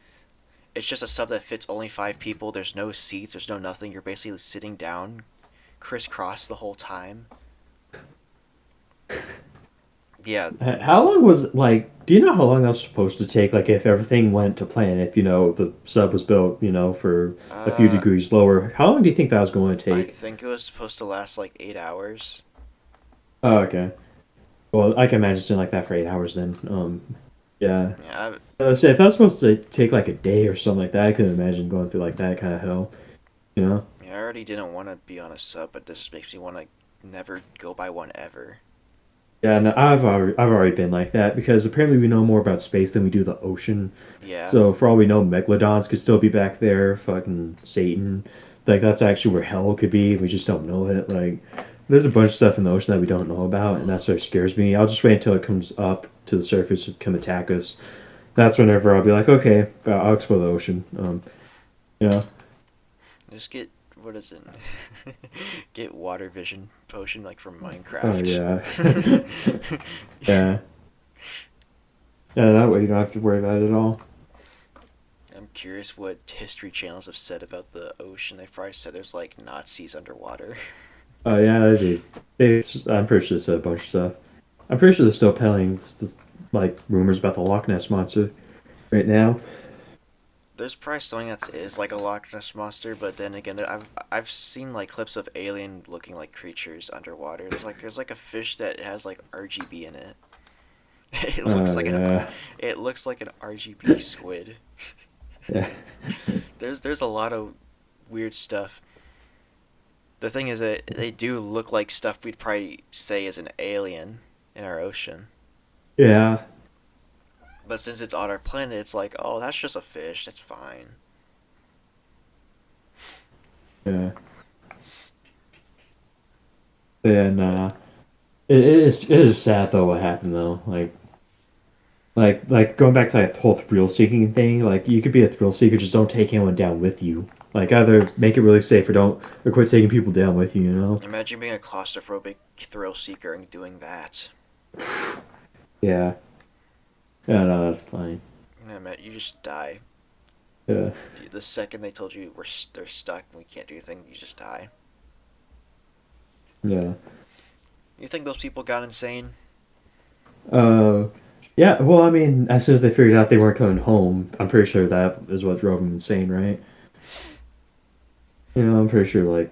sub that fits only 5 people. There's no seats. There's no nothing. You're basically sitting down, crisscross the whole time. Yeah, How long was like? Do you know how long that was supposed to take? Like, if everything went to plan, if the sub was built, for a few uh, degrees lower, how long do you think that was going to I take? think it was supposed to last like 8 hours. Oh, okay. Well, I can imagine something like that for 8 hours then. Yeah. Yeah, Say if that's supposed to take like a day or something like that, I couldn't imagine going through like that kind of hell. You know? I already didn't want to be on a sub, but this makes me want to never go by one ever. Yeah, no, I've already been like that because apparently we know more about space than we do the ocean. Yeah, So for all we know, megalodons could still be back there. Fucking Satan, like that's actually where hell could be. We just don't know it. Like there's a bunch of stuff in the ocean that we don't know about, and that's what scares me. I'll just wait until it comes up to the surface to come attack us. That's whenever I'll be like, okay, I'll explore the ocean. You know, just get what is it? Get water vision potion like from oh Minecraft. yeah, yeah, yeah. That way you don't have to worry about it at all. I'm curious what history channels have said about the ocean. They've probably said there's like Nazis underwater. Oh yeah, I'm pretty sure they said a bunch of stuff. I'm pretty sure they're still peddling like rumors about the Loch Ness monster right now. There's probably something that is like a Loch Ness monster, but then again, I've seen like clips of alien looking like creatures underwater. There's like a fish that has like RGB in it. It looks Oh like yeah, it looks like an RGB squid. yeah, There's a lot of weird stuff. The thing is that they do look like stuff we'd probably say is an alien in our ocean. yeah, But since it's on our planet, it's like, oh, that's just a fish. That's fine. yeah. And But it is sad though what happened though. Like going back to that whole thrill seeking thing. Like you could be a thrill seeker, just don't take anyone down with you. Like either make it really safe or quit taking people down with you. You know? imagine being a claustrophobic thrill seeker and doing that. Yeah. Yeah, no, that's fine. Yeah, man, you just die. Yeah. The second they told you they're stuck and we can't do anything, you just die. Yeah. You think those people got insane? Uh, yeah. Well, I mean, as soon as they figured out they weren't coming home, I'm pretty sure that is what drove them insane, right? I'm pretty sure like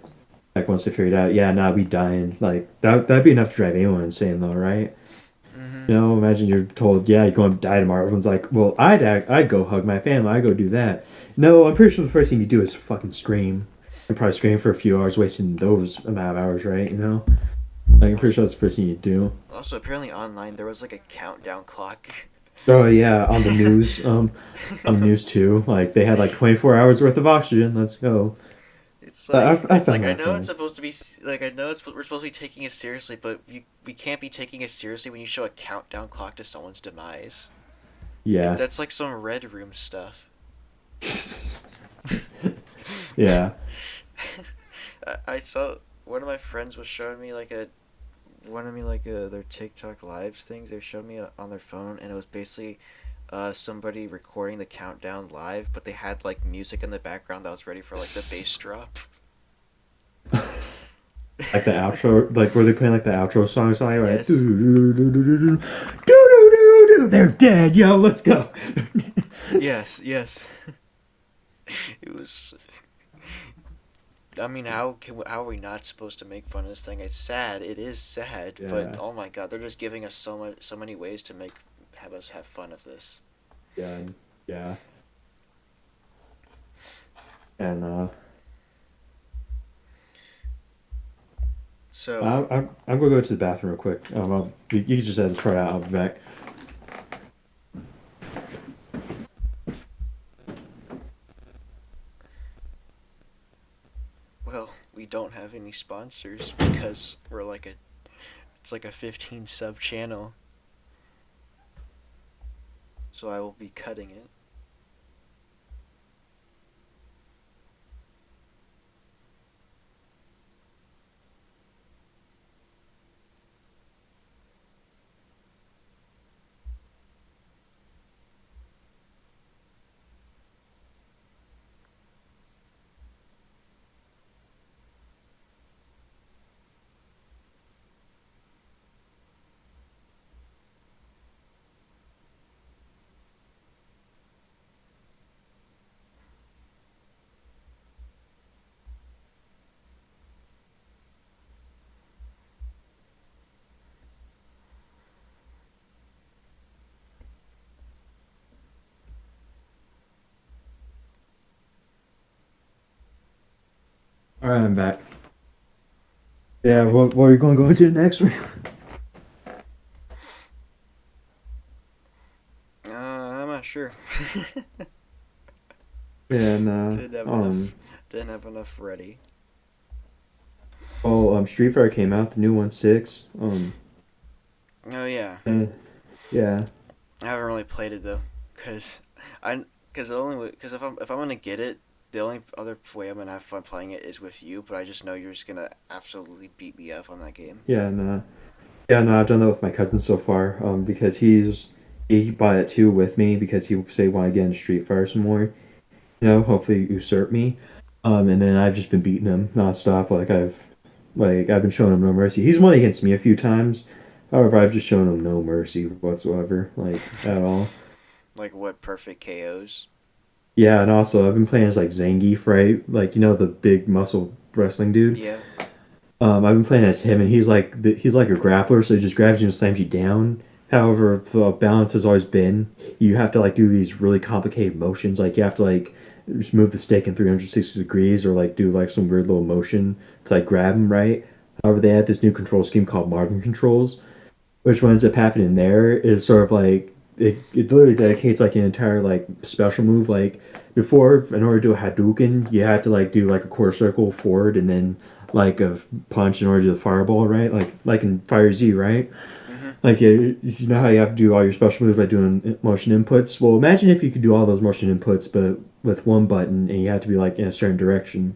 once they figured out, yeah, nah, we dying. Like that'd be enough to drive anyone insane, though, right? Mm-hmm. Imagine you're told, yeah, you're going to die tomorrow. Everyone's like, well, I'd go hug my family. I'd go do that. No, I'm pretty sure the first thing you do is fucking scream. And probably scream for a few hours, wasting those amount of hours, right? Like I'm pretty sure that's the first thing you do. Also, apparently online there was like a countdown clock. Oh yeah, on the news too. Like they had like 24 hours worth of oxygen. Let's go. I It's like found that funny. I know we're supposed to be taking it seriously, but we can't be taking it seriously when you show a countdown clock to someone's demise. Yeah, That's like some Red Room stuff. yeah. I saw one of my friends was showing me like a one of me like their TikTok lives things they showed me on their phone, and it was basically somebody recording the countdown live, but they had like music in the background that was ready for like the bass drop. Like the outro, like were they playing like the outro song or something? Right? Yes. They're dead, yo. Let's go. Yes, yes. It was. I mean, how are we not supposed to make fun of this thing? It's sad. It is sad, but Yeah. oh my god, they're just giving us so many ways to make have us have fun of this. Yeah, yeah, and So, I'm gonna go to the bathroom real quick. You can just edit this part out. I'll be back. well, we don't have any sponsors because it's like a 15 sub channel, so I will be cutting it. All right, I'm back. All Yeah, right. what are you going to go into next? I'm not sure. And didn't have enough. Didn't have enough ready. Street Fighter came out, the new one six. Oh yeah, Eh, yeah, I haven't really played it though, cause I cause the only cause if I'm gonna get it, the only other way I'm gonna have fun playing it is with you. But I just know you're just gonna absolutely beat me up on that game. yeah, yeah, no, I've done that with my cousin so far. Because he bought it too with me because he say want to get into Street Fighter some more. Hopefully usurp me. And then I've just been beating him nonstop. I've been showing him no mercy. He's won against me a few times. However, I've just shown him no mercy whatsoever, like at all. Like what perfect KOs? Yeah, and also I've been playing as like Zangief, right? Like the big muscle wrestling dude. Yeah. I've been playing as him, and he's like a grappler, so he just grabs you and slams you down. However, the balance has always been you have to like do these really complicated motions, like you have to like just move the stick in 360 degrees, or like do like some weird little motion to like grab him, right? However, they had this new control scheme called Marvin controls, which what ends up happening there is sort of like it literally dedicates like an entire like special move. Like before, in order to do a Hadouken, you had to like do like a quarter circle forward and then like a punch in order to do the fireball, right? Like in Fire Z, right? Mhm. Like you know how you have to do all your special moves by doing motion inputs. Well, imagine if you could do all those motion inputs, but with one button, and you had to be like in a certain direction.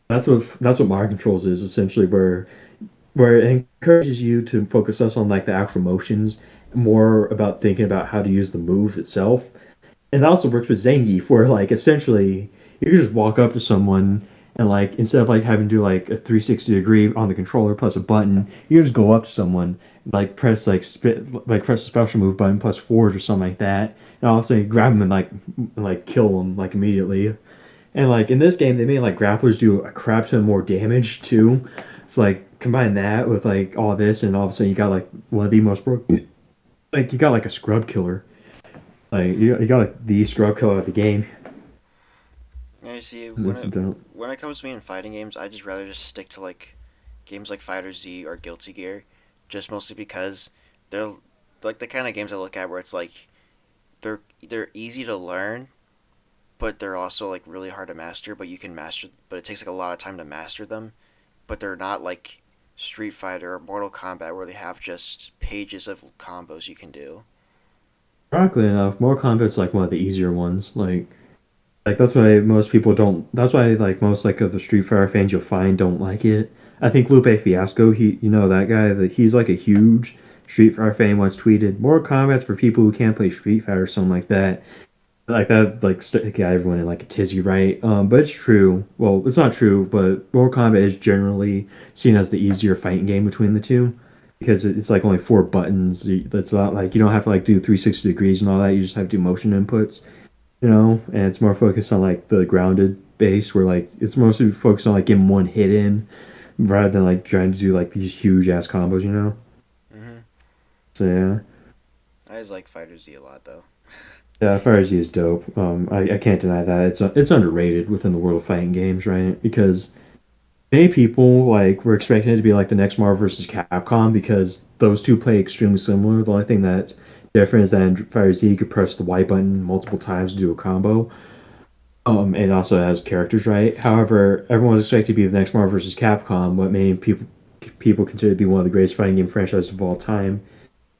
That's what Mario Controls is essentially, where it encourages you to focus less on like the actual motions, more about thinking about how to use the moves itself. And that also works with Zangief, where like essentially you can just walk up to someone and like instead of like having to do like a 360 degree on the controller plus a button, you just go up to someone, like press like press a special move button plus forward or something like that, and all of a sudden you grab them and like kill them like immediately. And like in this game, they made like grapplers do a crap ton more damage too. It's like combine that with like all this, and all of a sudden you got like one of the most like you got like a scrub killer. Like you got like the scrub killer of the game. Yeah, you see, And this is dope. when it comes to me in fighting games, I just rather just stick to like games like Fighter Z or Guilty Gear, just mostly because they're like the kind of games I look at where it's like they're easy to learn, but they're also like really hard to master. But you can master, but it takes like a lot of time to master them. But they're not like Street Fighter or Mortal Kombat where they have just pages of combos you can do. Ironically enough, Mortal Kombat's like one of the easier ones. Like that's why most people don't. That's why like most like of the Street Fighter fans you'll find don't like it. I think Lupe Fiasco, that guy, that he's like a huge Street Fighter fan, once tweeted Mortal Kombat's for people who can't play Street Fighter or something like that like got everyone in like a tizzy, right? But it's true. Well, it's not true, but Mortal Kombat is generally seen as the easier fighting game between the two because it's like only four buttons. That's not like you don't have to like do 360 degrees and all that. You just have to do motion inputs, and it's more focused on like the grounded base where like it's mostly focused on like getting one hit in rather than like trying to do like these huge ass combos. Mm-hmm. So yeah. I just like Fighter Z a lot though. Yeah, Fire Z is dope. I can't deny that it's underrated within the world of fighting games, right? Because many people like were expecting it to be like the next Marvel versus Capcom because those two play extremely similar. The only thing that's different is that in Fire Z you could press the Y button multiple times to do a combo. And it also has characters, right? However, everyone was expected to be the next Marvel versus Capcom, what many people consider to be one of the greatest fighting game franchises of all time.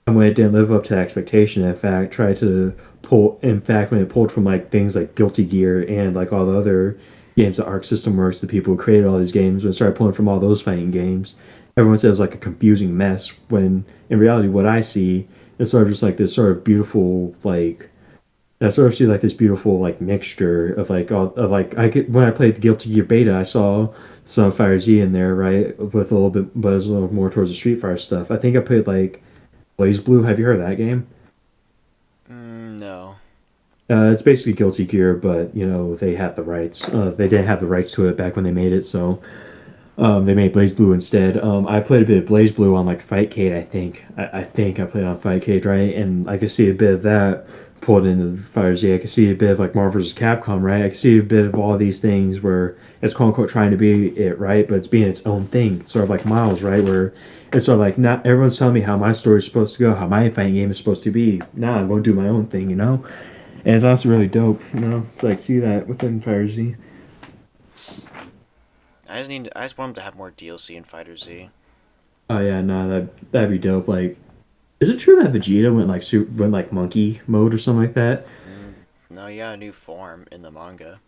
And when it didn't live up to expectation, in fact, tried to pull. In fact, when it pulled from like things like Guilty Gear and like all the other games that Arc System Works, the people who created all these games, when it started pulling from all those fighting games, everyone says like a confusing mess. When in reality, what I see is sort of just like this sort of beautiful like I sort of see like this beautiful like mixture of like all of like I could when I played the Guilty Gear beta, I saw some Fire Z in there, right, with a little bit, but it was a little more towards the Street Fighter stuff. I think I played like Blaze Blue. Have you heard of that game? No. It's basically Guilty Gear, but you know they had the rights. They didn't have the rights to it back when they made it, so they made Blaze Blue instead. I played a bit of Blaze Blue on like Fightcade. I think I played on Fightcade, right? And I could see a bit of that pulled into Fire Z. I could see a bit of like Marvel vs. Capcom, right? I could see a bit of all these things where it's quote unquote trying to be it, right? But it's being its own thing, sort of like Miles, right? Where it's sort of like not everyone's telling me how my story is supposed to go, how my fighting game is supposed to be. Nah, I'm going to do my own thing, you know. And it's also really dope, you know. It's like see that within Fire Z. I just want him to have more DLC in Fighter Z. Oh yeah, no, that'd be dope. Like, is it true that Vegeta went like monkey mode or something like that? No, you got a new form in the manga.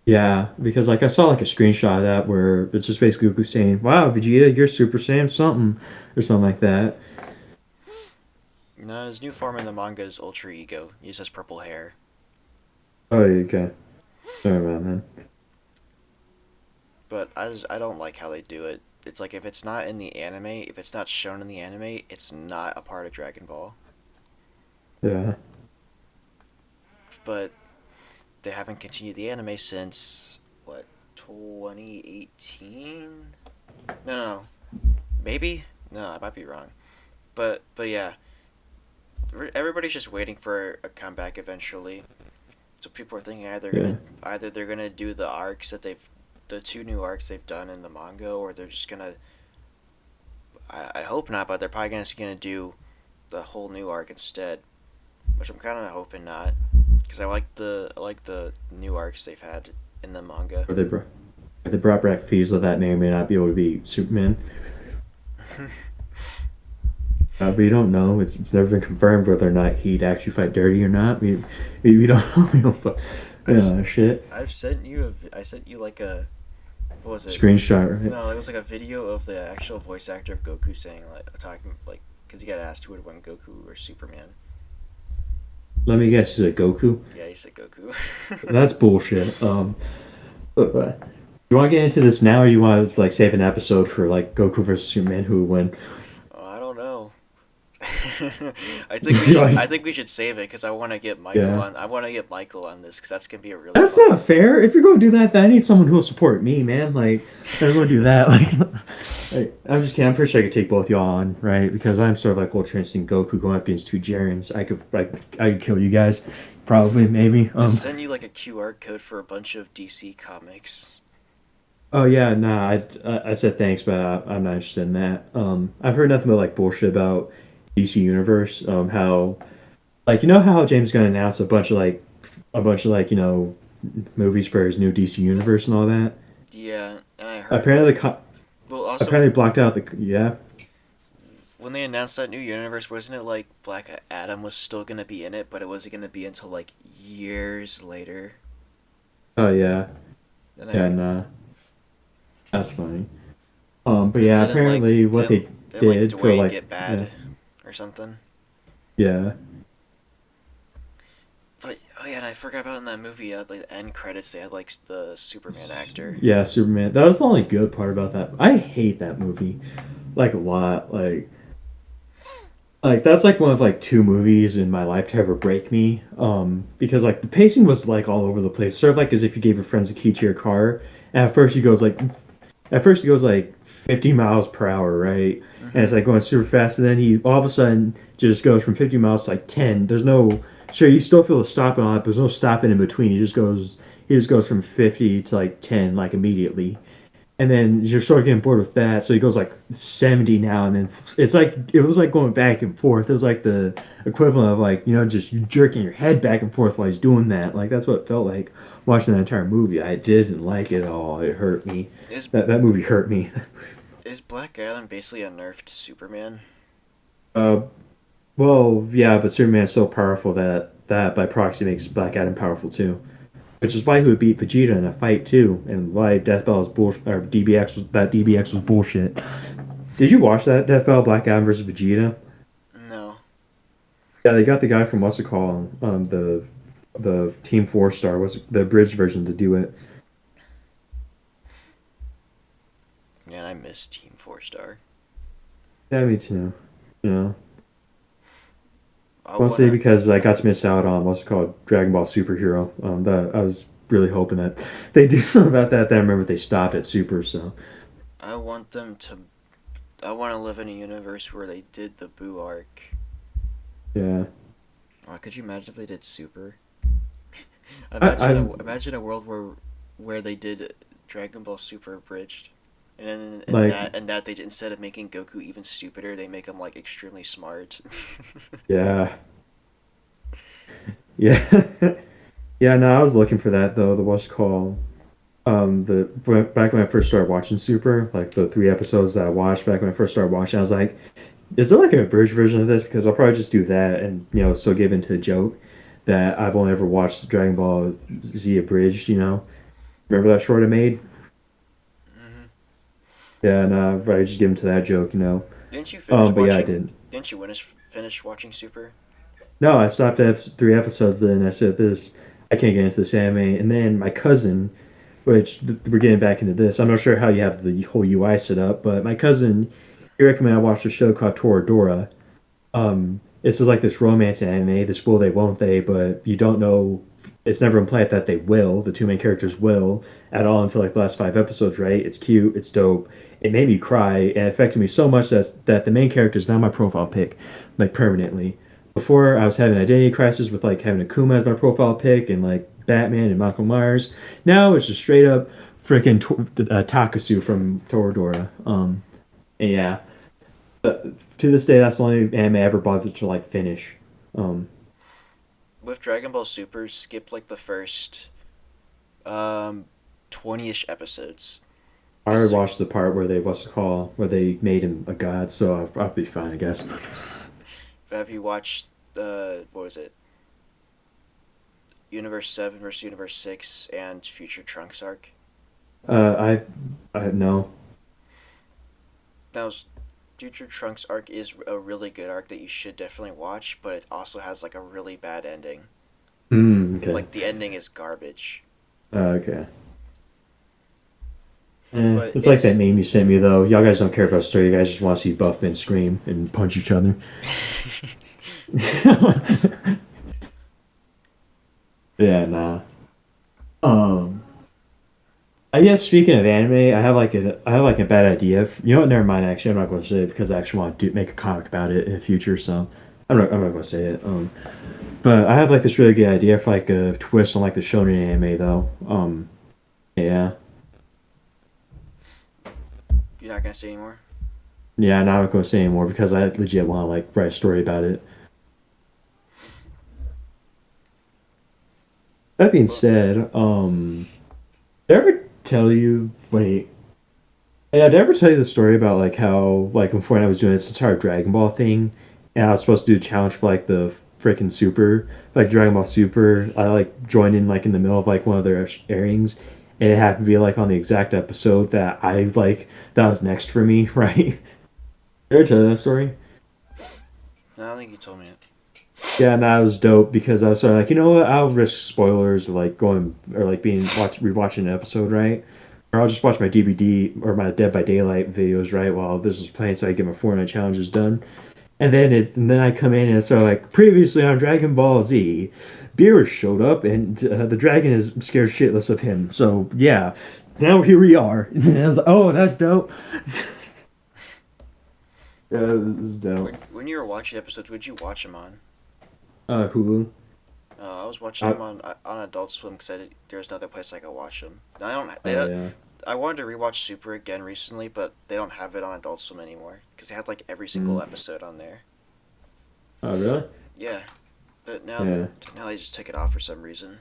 Yeah, because like I saw like a screenshot of that where it's just basically Goku saying, "Wow, Vegeta, you're Super Saiyan something," or something like that. No, his new form in the manga is Ultra Ego. He just has purple hair. Oh, yeah, okay. Sorry about that. But I don't like how they do it. It's like if it's not in the anime, if it's not shown in the anime, it's not a part of Dragon Ball. Yeah, But they haven't continued the anime since what 2018? No, no, no. Maybe? No, I might be wrong. But yeah, everybody's just waiting for a comeback eventually. So people are thinking yeah. either they're gonna do the arcs that they've the two new arcs they've done in the manga, or they're just gonna. I hope not, but they're probably gonna do the whole new arc instead, which I'm kind of hoping not, because I like the new arcs they've had in the manga. Or they brought back Frieza that may or may not be able to be Superman. But we don't know. It's never been confirmed whether or not he'd actually fight dirty or not. We don't know. We don't. I've Shit. I've sent you I sent you like a what was it? Screenshot, right? No, it was like a video of the actual voice actor of Goku saying like talking like because he got asked who would win Goku or Superman. Let me guess. Is it Goku? Yeah, he said Goku. That's bullshit. You want to get into this now, or you want to like save an episode for like Goku versus Superman, who would win? Oh, I don't know. I think we should save it because I want to get Michael Yeah, on. I want to get Michael on this because that's gonna be a really that's fun. not fair. If you're going to do that, then I need someone who will support me, man. Like, I'm going to do that. Like, I'm just kidding. I'm pretty sure I could take both y'all on, right? Because I'm sort of like ultra instinct Goku going up against two Jarens. I could kill you guys, probably, maybe. Just send you like a QR code for a bunch of DC comics. Oh yeah, nah. I said thanks, but I'm not interested in that. I've heard nothing but like bullshit about DC Universe. How like you know how James Gunn announced a bunch of like movies for his new DC universe and all that. Yeah, and I heard Apparently, like well also apparently blocked out the yeah. when they announced that new universe, wasn't it like Black Adam was still gonna be in it, but it wasn't gonna be until like years later. Oh yeah, And yeah, I nah, that's funny. But and yeah, apparently what they didn't like did for Dwayne like get yeah bad or something. yeah But oh yeah, and I forgot about in that movie, like the end credits, they had like the Superman actor. yeah Superman. That was the only good part about that. I hate that movie like a lot. Like that's like one of like two movies in my life to ever break me. Because like the pacing was like all over the place, sort of like as if you gave your friends a key to your car. And at first he goes like 50 miles per hour, right? And Mm-hmm. it's like going super fast, and then he all of a sudden just goes from 50 miles to like 10. There's no sure you still feel the stopping on it, but there's no stopping in between. He just goes from 50 to like 10 like immediately. And then you're sort of getting bored with that, so he goes like 70 now, and then it's like it was like going back and forth. It was like the equivalent of like just jerking your head back and forth while he's doing that. Like that's what it felt like watching that entire movie. I didn't like it at all. It hurt me. Is That movie hurt me. is Black Adam basically a nerfed Superman? Uh, well, yeah, but Superman's so powerful that by proxy makes Black Adam powerful too. Which is why he would beat Vegeta in a fight too, and why Death Battle is bull or DBX was bullshit. Did you watch that Death Battle Black Adam versus Vegeta? No. Yeah, they got the guy from what's it called, the Team Four Star, was the abridged version to do it. Man, I miss Team Four Star. Yeah, me too. You know, I mostly wanna because I got to miss out on what's it called Dragon Ball Superhero. That I was really hoping that they do something about that. Then I remember they stopped at Super, so I want them to. I want to live in a universe where they did the Boo arc. yeah. Oh, could you imagine if they did Super? I Imagine a world where they did Dragon Ball Super abridged, and then like and that they instead of making Goku even stupider, they make him like extremely smart. yeah. Yeah. Yeah, no, I was looking for that though. The what's it called back when I first started watching Super, like the 3 episodes that I watched back when I first started watching, I was like, is there like an abridged version of this? Because I'll probably just do that and still give into the joke that I've only ever watched Dragon Ball Z abridged. Remember that short I made? Hmm. Yeah, no, I just give into that joke. Didn't you finish But yeah, I watching? didn't. Didn't you finish watching Super? No, I stopped at 3 episodes. Then I said this, I can't get into this anime. And then my cousin, which we're getting back into this. I'm not sure how you have the whole UI set up, but my cousin, he recommended I watch a show called Toradora. It's just like this romance anime, this will they won't they, but you don't know. It's never implied that they will. The two main characters will at all until like the last 5 episodes, right? It's cute, it's dope. It made me cry and it affected me so much that the main character is now my profile pic, like permanently. Before I was having identity crisis with like having Akuma as my profile pic and like Batman and Michael Myers. Now it's just straight up freaking Takasu from Toradora. And yeah, to this day, that's the only anime I ever bothered to like finish. Um, With Dragon Ball Super, skip like the first um 20ish episodes. I Cause already it's like, watched the part where they what's it called where they made him a god, so I'll be fine, I guess. have you watched what was it? Universe 7 versus Universe 6 and Future Trunks arc. I no. Now, Future Trunks arc is a really good arc that you should definitely watch, but it also has like a really bad ending. Okay. Like the ending is garbage. Okay. But It's like that it's meme you sent me though. Y'all guys don't care about story. You guys just want to see buff men scream and punch each other. Yeah, nah. Um, I guess speaking of anime, I have like a bad idea. You know what? Never mind. Actually, I'm not going to say it because I actually want to make a comic about it in the future. So I'm not going to say it. But I have like this really good idea for like a twist on like the shonen anime though. Yeah, you're not gonna say anymore. yeah. Now I'm not going to say anymore because I legit want to like write a story about it. That being Well, said, did I ever tell you? Wait, yeah, did I ever tell you the story about like how like before I was doing this entire Dragon Ball thing, and I was supposed to do a challenge for like the freaking Super, like Dragon Ball Super. I like joined in like in the middle of like one of their airings, and it happened to be like on the exact episode that I like that was next for me, right? Did I ever tell you that story? no, I don't think you told me it. Yeah, and that was dope because I was sort of like, you know what? I'll risk spoilers or like going or like being rewatching an episode, right? Or I'll just watch my DVD or my Dead by Daylight videos, right, while this is playing, so I get my Fortnite challenges done. And then I come in and it's sort of like previously on Dragon Ball Z, Beerus showed up and the dragon is scared shitless of him. So yeah, now here we are. And I was like, oh, that's dope. Yeah, this is dope. When you were watching episodes, would you watch them on? Hulu. I was watching I, them on Adult Swim because there's no other place I could watch them. I don't. They oh don't. yeah. I wanted to rewatch Super again recently, but they don't have it on Adult Swim anymore because they had like every single Mm. episode on there. Oh really? Yeah, but Yeah. now they just took it off for some reason.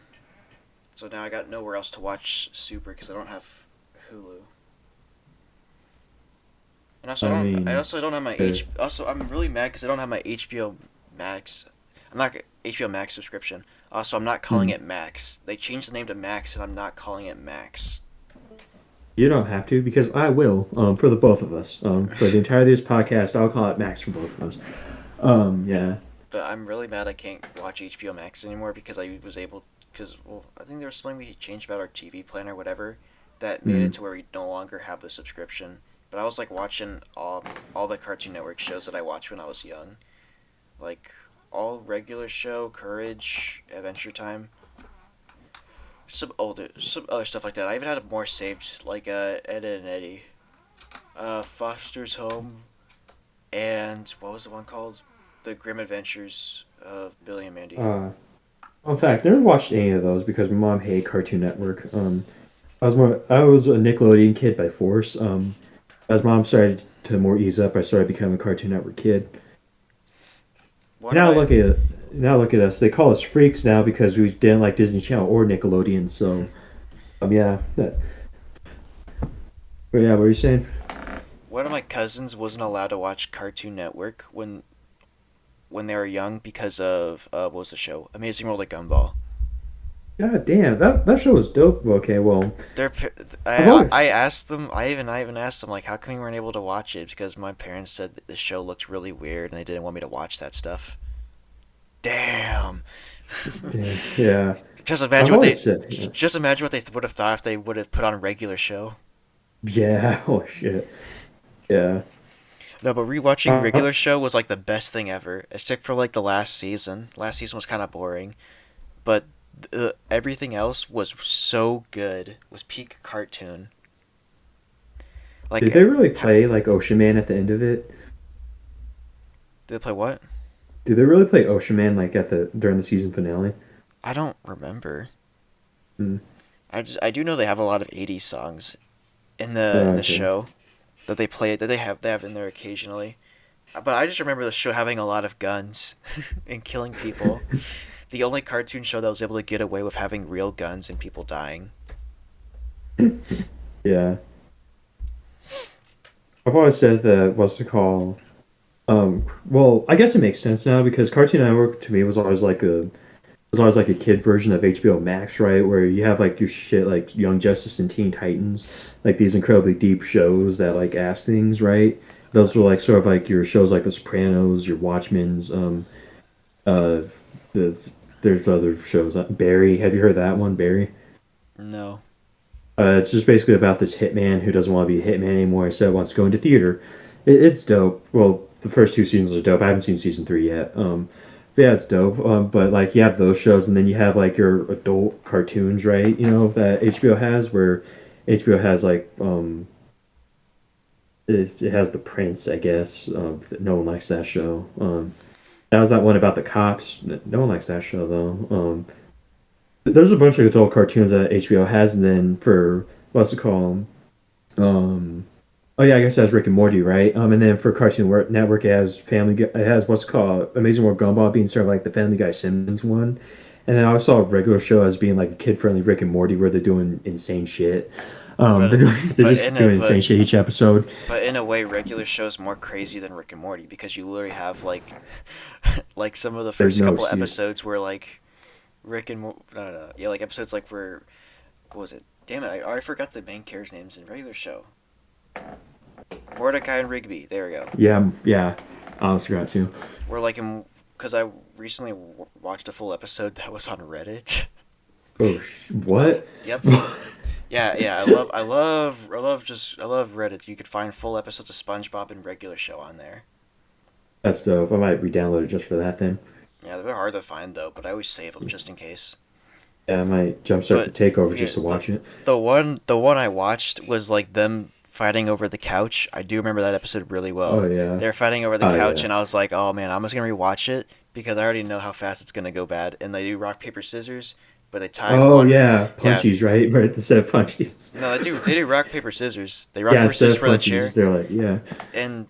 So now I got nowhere else to watch Super because I don't have Hulu. And also I I mean, also don't have my uh, H. Also, I'm really mad because I don't have my HBO Max. I'm not HBO Max subscription. Also, I'm not calling mm, it Max. They changed the name to Max, and I'm not calling it Max. you don't have to because I will. For the both of us. For the entirety of this podcast, I'll call it Max for both of us. Yeah. But I'm really mad I can't watch HBO Max anymore because I was able. Because, well, I think there was something we changed about our TV plan or whatever that made it Mm. to where we no longer have the subscription. But I was like watching all the Cartoon Network shows that I watched when I was young, like all regular show, Courage, Adventure Time, some other stuff like that. I even had more saved, like Ed and Eddie, Foster's Home, and what was the one called? The Grim Adventures of Billy and Mandy. Uh, in fact, never watched any of those because my mom hated Cartoon Network. I was a Nickelodeon kid by force. As mom started to more ease up, I started becoming a Cartoon Network kid. One of Now my look at now look at us. They call us freaks now because we didn't like Disney Channel or Nickelodeon. So yeah, but yeah, what were you saying? one of my cousins wasn't allowed to watch Cartoon Network when they were young because of what was the show? Amazing World of Gumball. God damn, that show was dope. Okay, well, Their I've always I asked them. I even asked them like, how come you weren't able to watch it? Because my parents said that the show looked really weird and they didn't want me to watch that stuff. Damn. damn, yeah, Just I've imagine what always they said yeah, just imagine what they would have thought if they would have put on a regular show. yeah. Oh shit, yeah. No, but rewatching Uh, regular show was like the best thing ever, except for like the last season. Last season was kind of boring, but everything else was so good. It was peak cartoon. Like, did they really ha- play like Ocean Man at the end of it? did they play what? Did they really play Ocean Man like at the during the season finale? I don't remember. Mm. I do know they have a lot of '80s songs in the Okay. show that they play that they have in there occasionally. But I just remember the show having a lot of guns and killing people. The only cartoon show that was able to get away with having real guns and people dying. Yeah. I've always said that what's it called? Well, I guess it makes sense now because Cartoon Network to me was always like a kid version of HBO Max, right? Where you have like your shit like Young Justice and Teen Titans, like these incredibly deep shows that like ask things, right? Those were like sort of like your shows like The Sopranos, your Watchmen's, uh, there's there's other shows. Barry, have you heard that one, Barry? No. It's just basically about this hitman who doesn't want to be a hitman anymore, instead wants to go into theater. It's dope. Well, the first two seasons are dope. I haven't seen season three yet. But yeah, it's dope. But like you have those shows, and then you have like your adult cartoons, right? You know that HBO has, where HBO has like it has the Prince, I guess. No one likes that show. That was that one about the cops. No one likes that show though. There's a bunch of adult cartoons that HBO has, and then for what's it called? Um, oh yeah, I guess it has Rick and Morty, right? And then for Network, it has It has what's called Amazing World Gumball being sort of like the Family Guy Simpsons one, and then I saw a regular show as being like a kid friendly Rick and Morty where they're doing insane shit. But They're just doing insane shit each episode. but in a way, regular shows more crazy than Rick and Morty because you literally have like like some of the There's first no couple excuse. episodes where like no, no, no, yeah, like episodes like where what was it? Damn it, I already forgot the main characters' names in regular show. Mordecai and Rigby. There we go. Yeah, yeah. I almost forgot to. We're like in because I recently watched a full episode that was on Reddit. Oh, what? Yep. Yeah, yeah. I love Reddit. You could find full episodes of SpongeBob and regular show on there. That's dope. I might re-download it just for that then. Yeah, they're hard to find though, but I always save them just in case. Yeah, I might jumpstart the But takeover yeah, just to watch it. the one I watched was like them fighting over the couch. I do remember that episode really Oh well. yeah. They're fighting over the Oh couch, yeah. and I was like, oh man, I'm just gonna rewatch it because I already know how fast it's gonna go bad. And they do rock paper scissors, but they tie Oh one. yeah, Yeah, punchies, right? Right at the set of punchies. no, they do rock paper scissors. They rock Yeah, paper instead scissors of for the punchies, chair, they're like, yeah, and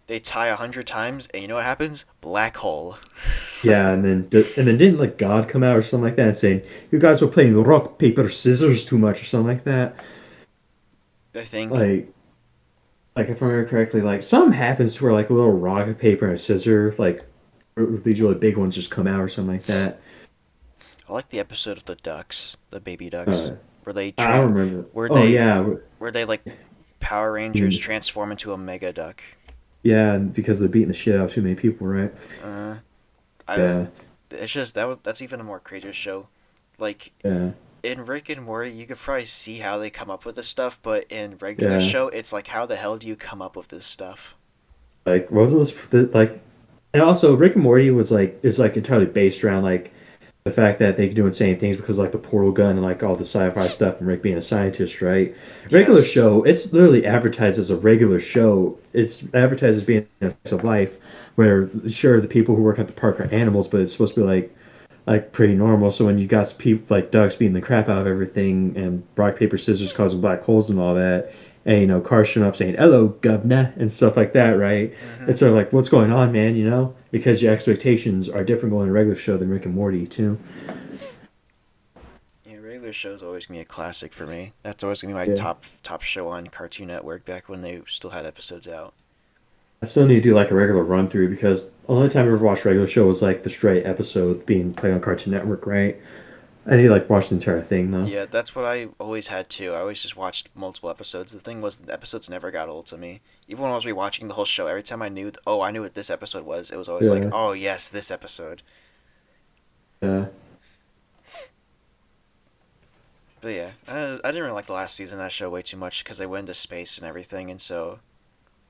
they tie 100 times, and you know what happens? Black hole. yeah, and then didn't like God come out or something like that and saying you guys were playing rock paper scissors too much or something like that. I think. Like like if I remember correctly, like something happens to where like a little rock paper and a scissor, like these really big ones just come out or something like that. I like the episode of the ducks, the baby ducks, Uh, where they I tran don't remember. where Oh they yeah, where they like Power I Rangers mean, transform into a mega duck. yeah, and because they're beating the shit out of too many people, right? Uh, I Yeah, it's just that's even a more crazier show. Like yeah, in Rick and Morty, you could probably see how they come up with this stuff, but in regular yeah. show, it's like how the hell do you come up with this stuff? Like wasn't this like, and also Rick and Morty was like is like entirely based around like the fact that they can do insane things because like the portal gun and like all the sci-fi stuff and Rick being a scientist, right? Regular Yes. show, it's literally advertised as a regular show. It's advertised as being a slice of life, where sure the people who work at the park are animals, but it's supposed to be like pretty normal. So when you got people like Doug's beating the crap out of everything and rock paper scissors causing black holes and all that, and cars showing up saying "Hello, governor" and stuff like that, right? Mm-hmm. It's sort of like what's going on, man? Because your expectations are different going to a regular show than Rick and Morty too. Yeah, regular show's always gonna be a classic for me. That's always gonna be my Yeah. top show on Cartoon Network back when they still had episodes out. I still need to do like a regular run through because the only time I ever watched regular show was like the straight episode being played on Cartoon Network, right? I need to like watch the entire thing though. Yeah, that's what I always had too. I always just watched multiple episodes. The thing was, the episodes never got old to me. Even when I was rewatching the whole show, every time I knew what this episode was, it was always like, Yeah, oh yes, this episode. yeah, But yeah, I didn't really like the last season of that show way too much because they went into space and everything, and so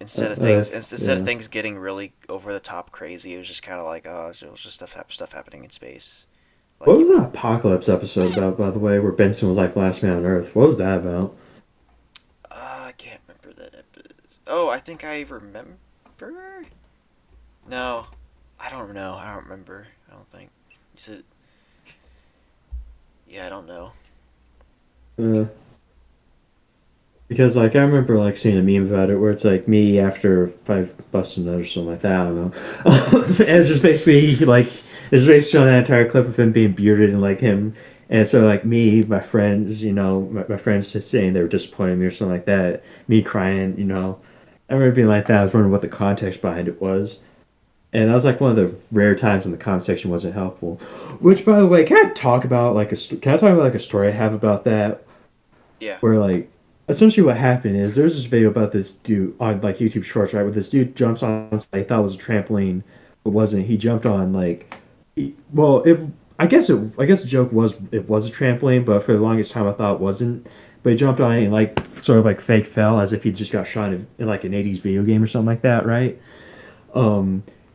instead of yeah. things getting really over the top crazy, it was just kind of like, oh, it was just stuff happening in space. What Like was even that apocalypse episode about, by the way, where Benson was like last man on Earth? What was that about? I can't remember that episode. Oh, I think I remember. No, I don't know. I don't remember. I don't think. You said, yeah, I don't know. Uh, because like I remember like seeing a meme about it where it's like me after I busted a nut or something like that. I don't know. And it's just basically like it's based on that entire clip of him being bearded and like him. And so like me, my friends, my friends just saying they were disappointed in me or something like that. Me crying. I remember being like that. I was wondering what the context behind it was. And that was like one of the rare times when the comment section wasn't helpful. Which, by the way, can I talk about like a story I have about that? Yeah. Where like essentially what happened is there's this video about this dude on like YouTube Shorts, right? Where this dude jumps on something he thought was a trampoline, but wasn't. He jumped on like, well, it. I guess the joke was it was a trampoline, but for the longest time I thought it wasn't. But he jumped on it and like sort of like fake fell as if he just got shot in like an '80s video game or something like that, right?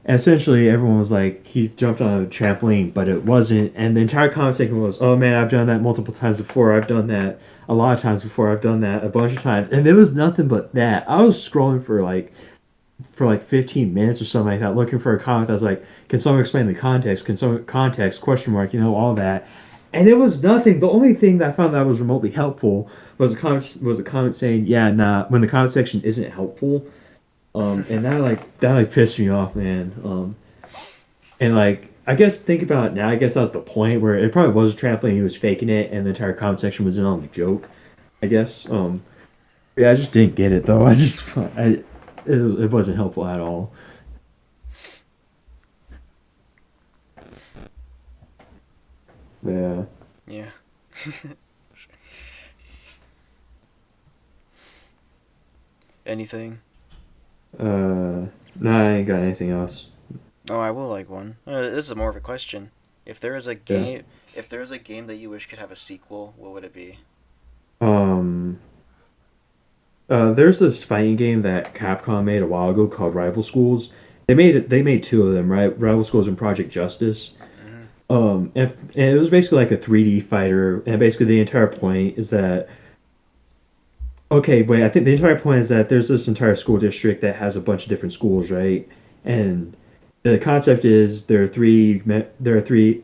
And essentially, everyone was like, he jumped on a trampoline, but it wasn't. And the entire comment section was, oh man, I've done that multiple times before. I've done that a lot of times before. I've done that a bunch of times. And there was nothing but that. I was scrolling for like 15 minutes or something like that, looking for a comment that was like, can someone explain the context? Can someone context question mark? All that. And it was nothing. The only thing that I found that was remotely helpful was a comment saying, yeah, nah, when the comment section isn't helpful, and that like pissed me off, man. And like I guess think about it now. I guess that was the point where it probably was a trampoline. He was faking it, and the entire comment section was in on the joke. I guess. Yeah, I just didn't get it though. It wasn't helpful at all. Yeah. Yeah. Anything? No, I ain't got anything else. Oh, I will like one. This is more of a question. If there is a Yeah. game, if there is a game that you wish could have a sequel, what would it be? Um. There's this fighting game that Capcom made a while ago called Rival Schools. They made two of them, right? Rival Schools and Project Justice. Mm-hmm. And it was basically like a 3D fighter, and basically the entire point is that okay, wait, I think the entire point is that there's this entire school district that has a bunch of different schools, right? And The concept is there are three.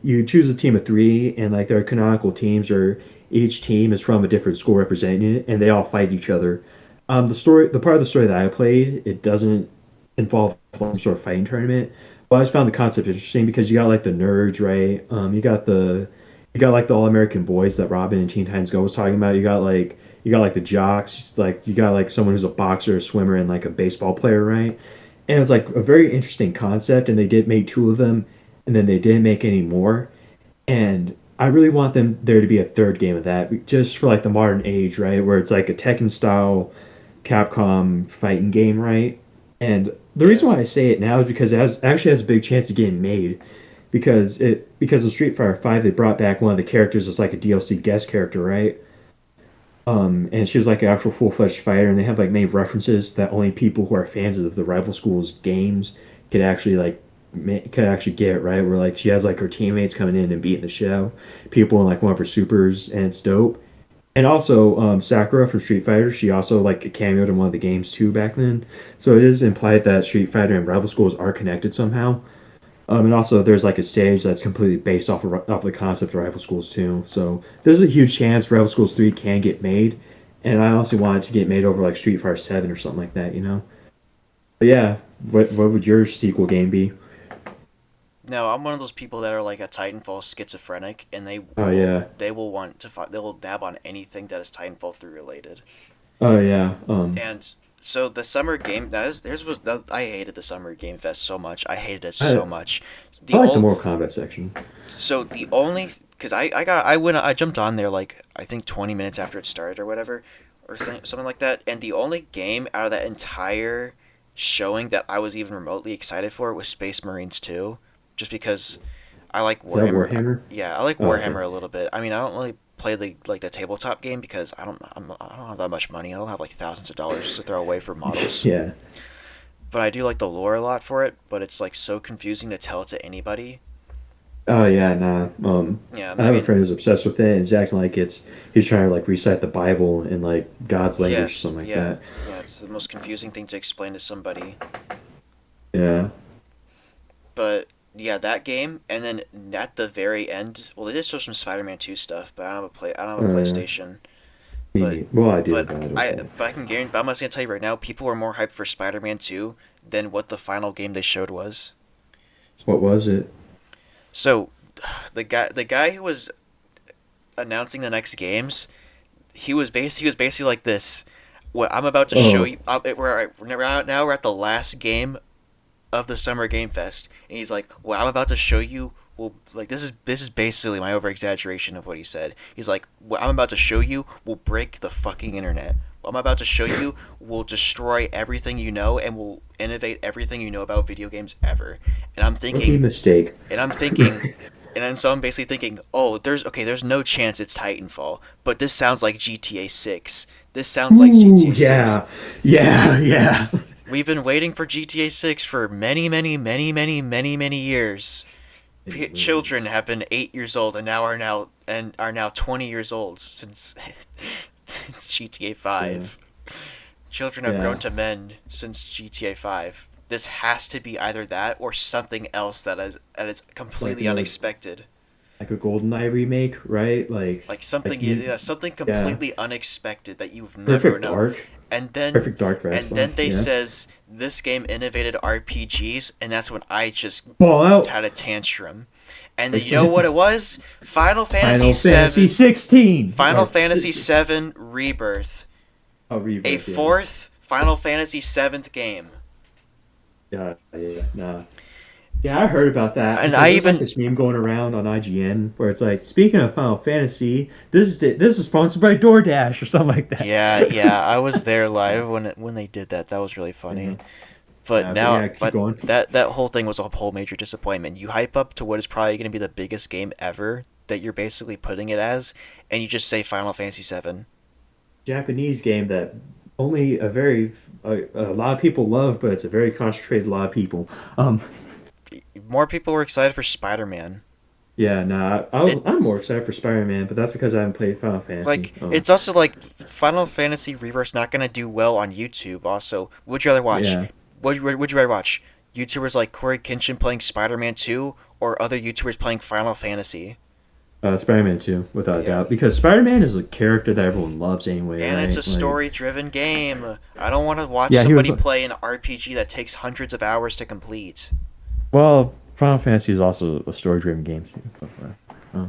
You choose a team of three, and like there are canonical teams, or each team is from a different school representing it, and they all fight each other. The part of the story that I played, it doesn't involve some sort of fighting tournament, but I just found the concept interesting because you got like the nerds, right? You got like the All American boys that Robin and Teen Titans Go was talking about. You got like the jocks, like you got like someone who's a boxer, a swimmer, and like a baseball player, right? And it was like a very interesting concept, and they did make two of them, and then they didn't make any more. And I really want them there to be a third game of that, just for like the modern age, right, where it's like a Tekken style Capcom fighting game, right? And the Yeah. reason why I say it now is because actually has a big chance of getting made, because of Street Fighter Five they brought back one of the characters as like a DLC guest character, right? And she was like an actual full fledged fighter, and they have like many references that only people who are fans of the rival schools games could actually could actually get right. Where like she has like her teammates coming in and beating the shit out of people in like one of her supers, and it's dope. And also Sakura from Street Fighter, she also like cameoed in one of the games too back then. So it is implied that Street Fighter and rival schools are connected somehow. And also, there's like a stage that's completely based off the concept of Rival Schools 2. So there's a huge chance Rival Schools 3 can get made. And I honestly want it to get made over like Street Fighter 7 or something like that, you know? But yeah, what would your sequel game be? No, I'm one of those people that are like a Titanfall schizophrenic, and Oh yeah. they will want to they will dab on anything that is Titanfall 3 related. Oh yeah. And so the summer game I hated the summer game fest so much. I hated it I so much. I The like the old Mortal Kombat section. the only because I jumped on there like I think 20 minutes after it started or whatever something like that, and the only game out of that entire showing that I was even remotely excited for was Space Marines 2, just because I like Is that Warhammer. Warhammer? Yeah, I like Oh, okay. Warhammer a little bit. I mean, I don't really play the tabletop game because I don't have that much money. I don't have like thousands of dollars to throw away for models. Yeah. But I do like the lore a lot for it. But it's like so confusing to tell it to anybody. Oh yeah, nah. Yeah, I I have a mean, friend who's obsessed with it, and he's acting like he's trying to like recite the Bible in like God's language or yes, something like yeah, that. yeah. It's the most confusing thing to explain to somebody. Yeah. But yeah, that game, and then at the very end, well, they did show some Spider-Man 2 stuff, but I don't have a Yeah. PlayStation. But Well, I do, but but okay. I can guarantee. But I'm just gonna tell you right now, people were more hyped for Spider-Man 2 than what the final game they showed was. What was it? So, the guy who was announcing the next games, he was basically like this. What I'm about to show Oh, you, now we're at the last game of the Summer Game Fest, and he's like, "What I'm about to show you will like this is basically my over exaggeration of what he said. He's like, what I'm about to show you will break the fucking internet. What I'm about to show you will destroy everything you know and will innovate everything you know about video games ever." And I'm rookie thinking, mistake. and I'm thinking, and then so I'm basically thinking, oh, there's no chance it's Titanfall, but this sounds like GTA 6. This sounds like Ooh, GTA 6. yeah, yeah, yeah. We've been waiting for GTA 6 for many years. Children have been 8 years old and are now 20 years old since GTA Yeah, 5. Children have grown yeah. to men since GTA 5. This has to be either that or something else that is Like completely unexpected. like a GoldenEye remake, right? Like something, Like you, yeah, something yeah. completely unexpected that you've never Perfect known. Dark, And Perfect Dark for and Xbox. then they Yeah. says this game innovated RPGs, and that's when I just Fallout. had a tantrum. And then It's you know what it was? Final Fantasy Final Fantasy 7, 16 Final or Fantasy 7 Rebirth, oh a Rebirth. Yeah, fourth Final Fantasy 7th game. yeah, yeah. Nah. Yeah, I heard about that And because I there's like even this meme going around on IGN where it's like, speaking of Final Fantasy, this is sponsored by DoorDash or something like that. yeah, I was there live when they did that. That was really funny. Yeah, But but yeah, keep but going. that whole thing was a whole major disappointment. You hype up to what is probably going to be the biggest game ever that you're basically putting it as, and you just say Final Fantasy 7. Japanese game that only a lot of people love, but it's a very concentrated lot of people. Um, More people were excited for Spider-Man. yeah, nah, It I'm more excited for Spider-Man, but that's because I haven't played Final Fantasy. like it's also like Final Fantasy Rebirth's not going to do well on YouTube. Also, would you rather watch? Yeah, Would you rather watch YouTubers like Corey Kinshin playing Spider-Man 2 or other YouTubers playing Final Fantasy. Spider-Man 2, without a Yeah. doubt, because Spider-Man is a character that everyone loves anyway, And it's a right? Like, story-driven game. I don't want to watch yeah, he was. somebody play an RPG that takes hundreds of hours to complete. Well, Final Fantasy is also a story-driven game too.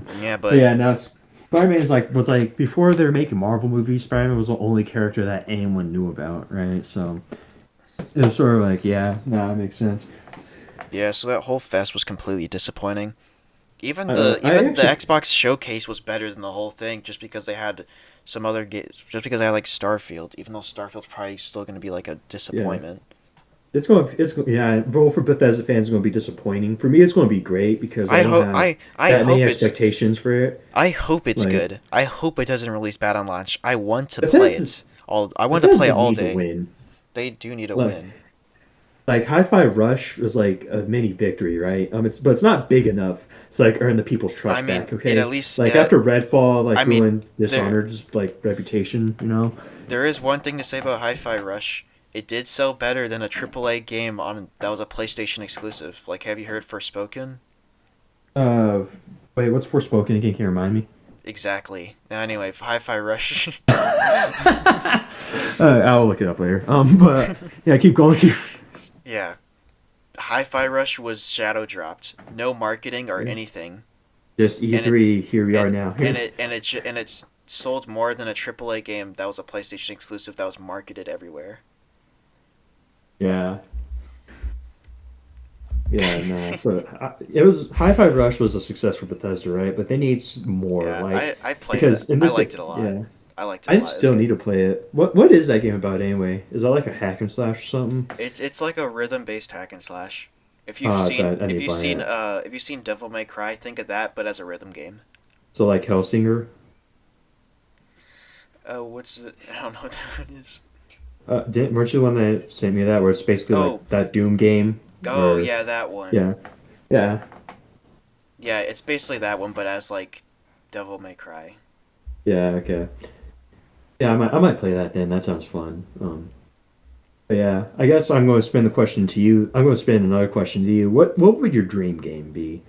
Yeah, But but yeah, now Spider-Man is like was like before they were making Marvel movies. Spider-Man was the only character that anyone knew about, right? So it was sort of like, yeah, nah, it makes sense. yeah, so that whole fest was completely disappointing. Even the I even the actually, Xbox showcase was better than the whole thing, just because they had some other games. Just because they had like Starfield, even though Starfield's probably still going to be like a yeah, disappointment. yeah. Well, for Bethesda fans, it's going to be disappointing. For me, it's going to be great because I I don't hope have I that many hope it's expectations for it. I hope it's Like good. I hope it doesn't release bad on launch. I want to play Bethesda, it all. I want to play it Bethesda all needs a day. win. They do need a Like win. Hi-Fi Rush was like a mini victory, right? It's not big enough to like earn the people's I trust mean, back. it at Okay, least. like after Redfall, I like mean, ruined there Dishonored's like reputation, you know. there is one thing to say about Hi-Fi Rush. It did sell better than a AAA game on that was a PlayStation exclusive. Like, have you heard Forspoken? Uh, wait, what's Forspoken again? Can you remind me? Exactly. Now, anyway, Hi-Fi Rush. I'll look it up later. But yeah, keep going. Yeah, Hi-Fi Rush was shadow dropped. No marketing or anything, Just and it E3. Here we are and now. and it's sold more than a AAA game that was a PlayStation exclusive that was marketed everywhere. Yeah, yeah, no. But it was Hi-Fi Rush was a success for Bethesda, right? But they need more, Yeah, like I played it. because in I this, liked it a lot. yeah. I liked it a I lot. It was still need good. to play it. What is that game about anyway? Is that like a hack and slash or something? It's like a rhythm based hack and slash. If you've seen That I need to buy it. if you've seen Devil May Cry, think of that but as a rhythm game. So like Hellsinger. What's it? I don't know what that is. Weren't you the one that sent me that where it's basically Oh, like that Doom game oh where yeah, that one. yeah, yeah, Yeah, it's basically that one but as like Devil May Cry. yeah, okay. Yeah, I might play that then. That sounds fun. But yeah, I guess I'm going to spin the question to you. I'm going to spin another question to you. What would your dream game be?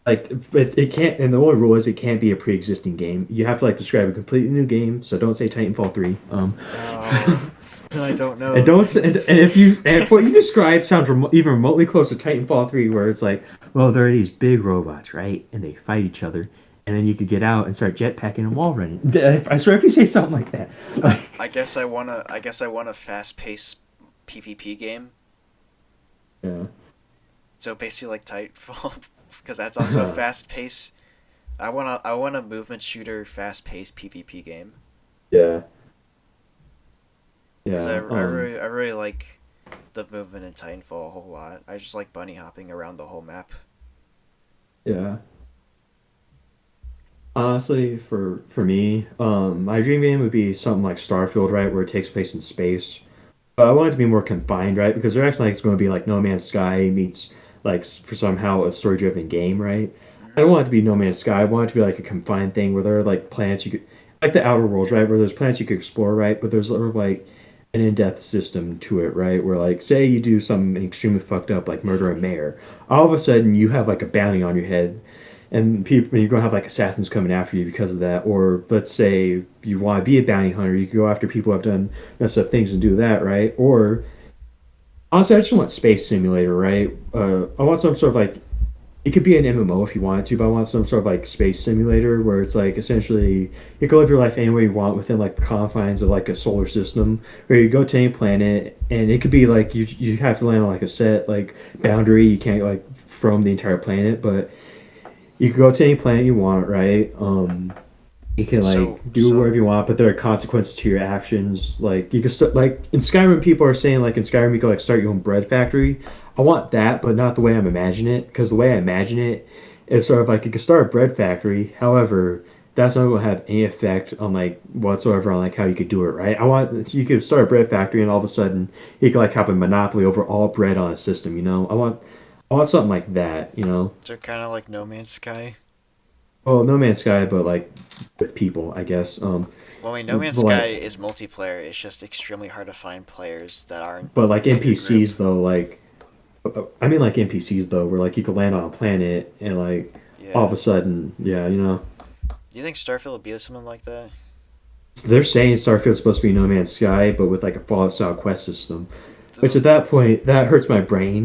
Like it can't, and the only rule is it can't be a pre-existing game. You have to like describe a completely new game. So don't say Titanfall 3. Oh, then I don't And know. don't say, and if what you describe sounds even remotely close to Titanfall 3, where it's like, well, there are these big robots, right, and they fight each other, and then you could get out and start jetpacking and wall running. I swear, if you say something like that, like, I guess I want a fast paced PvP game. yeah, So basically like Titanfall because that's also a fast pace. I want a movement shooter fast paced PvP game. yeah, Because yeah, I really like the movement in Titanfall a whole lot. I just like bunny hopping around the whole map. yeah. Honestly, for me, my dream game would be something like Starfield, right, where it takes place in space. But I want it to be more confined, right? Because they're acting like it's going to be like No Man's Sky meets like for somehow a story-driven game, right? I Hmm. don't want it to be No Man's Sky. I want it to be like a confined thing where there are like planets you could, like the Outer Worlds, right? Where there's planets you could explore, right? But there's sort of like an in-depth system to it, right? Where like say you do something extremely fucked up, like murder a mayor, all of a sudden you have like a bounty on your head, and people you're gonna have like assassins coming after you because of that. Or let's say you want to be a bounty hunter, you can go after people who have done messed up things and do that, right? Or honestly, I just want space simulator, right? I want some sort of like it could be an MMO if you wanted to, but I want some sort of like space simulator where it's like essentially you can live your life any way you want within like the confines of like a solar system, where you go to any planet and it could be like you have to land on like a set like boundary. You can't like from the entire planet, but you can go to any planet you want, right? You can like do So whatever you want, but there are consequences to your actions. Like you can start like in Skyrim, people are saying like in Skyrim you can like start your own bread factory. I want that, but not the way I'm imagining it, because the way I imagine it is sort of like you can start a bread factory. However, that's not going to have any effect on like whatsoever on like how you could do it, right? I want so you could start a bread factory and all of a sudden you could like have a monopoly over all bread on a system. I want something like that. they're kind of like No Man's Sky. Well, No Man's Sky, but like with people, I guess. Well, I mean, No Man's But Sky like, is multiplayer. It's just extremely hard to find players that aren't but like in your group. NPCs though, like I mean, like NPCs though, where like you could land on a planet and like all of Yeah. a sudden, yeah, you know, Do you think Starfield will be something like that? so they're saying Starfield's supposed to be No Man's Sky, but with like a Fallout style quest system. Which The, at that point, that hurts my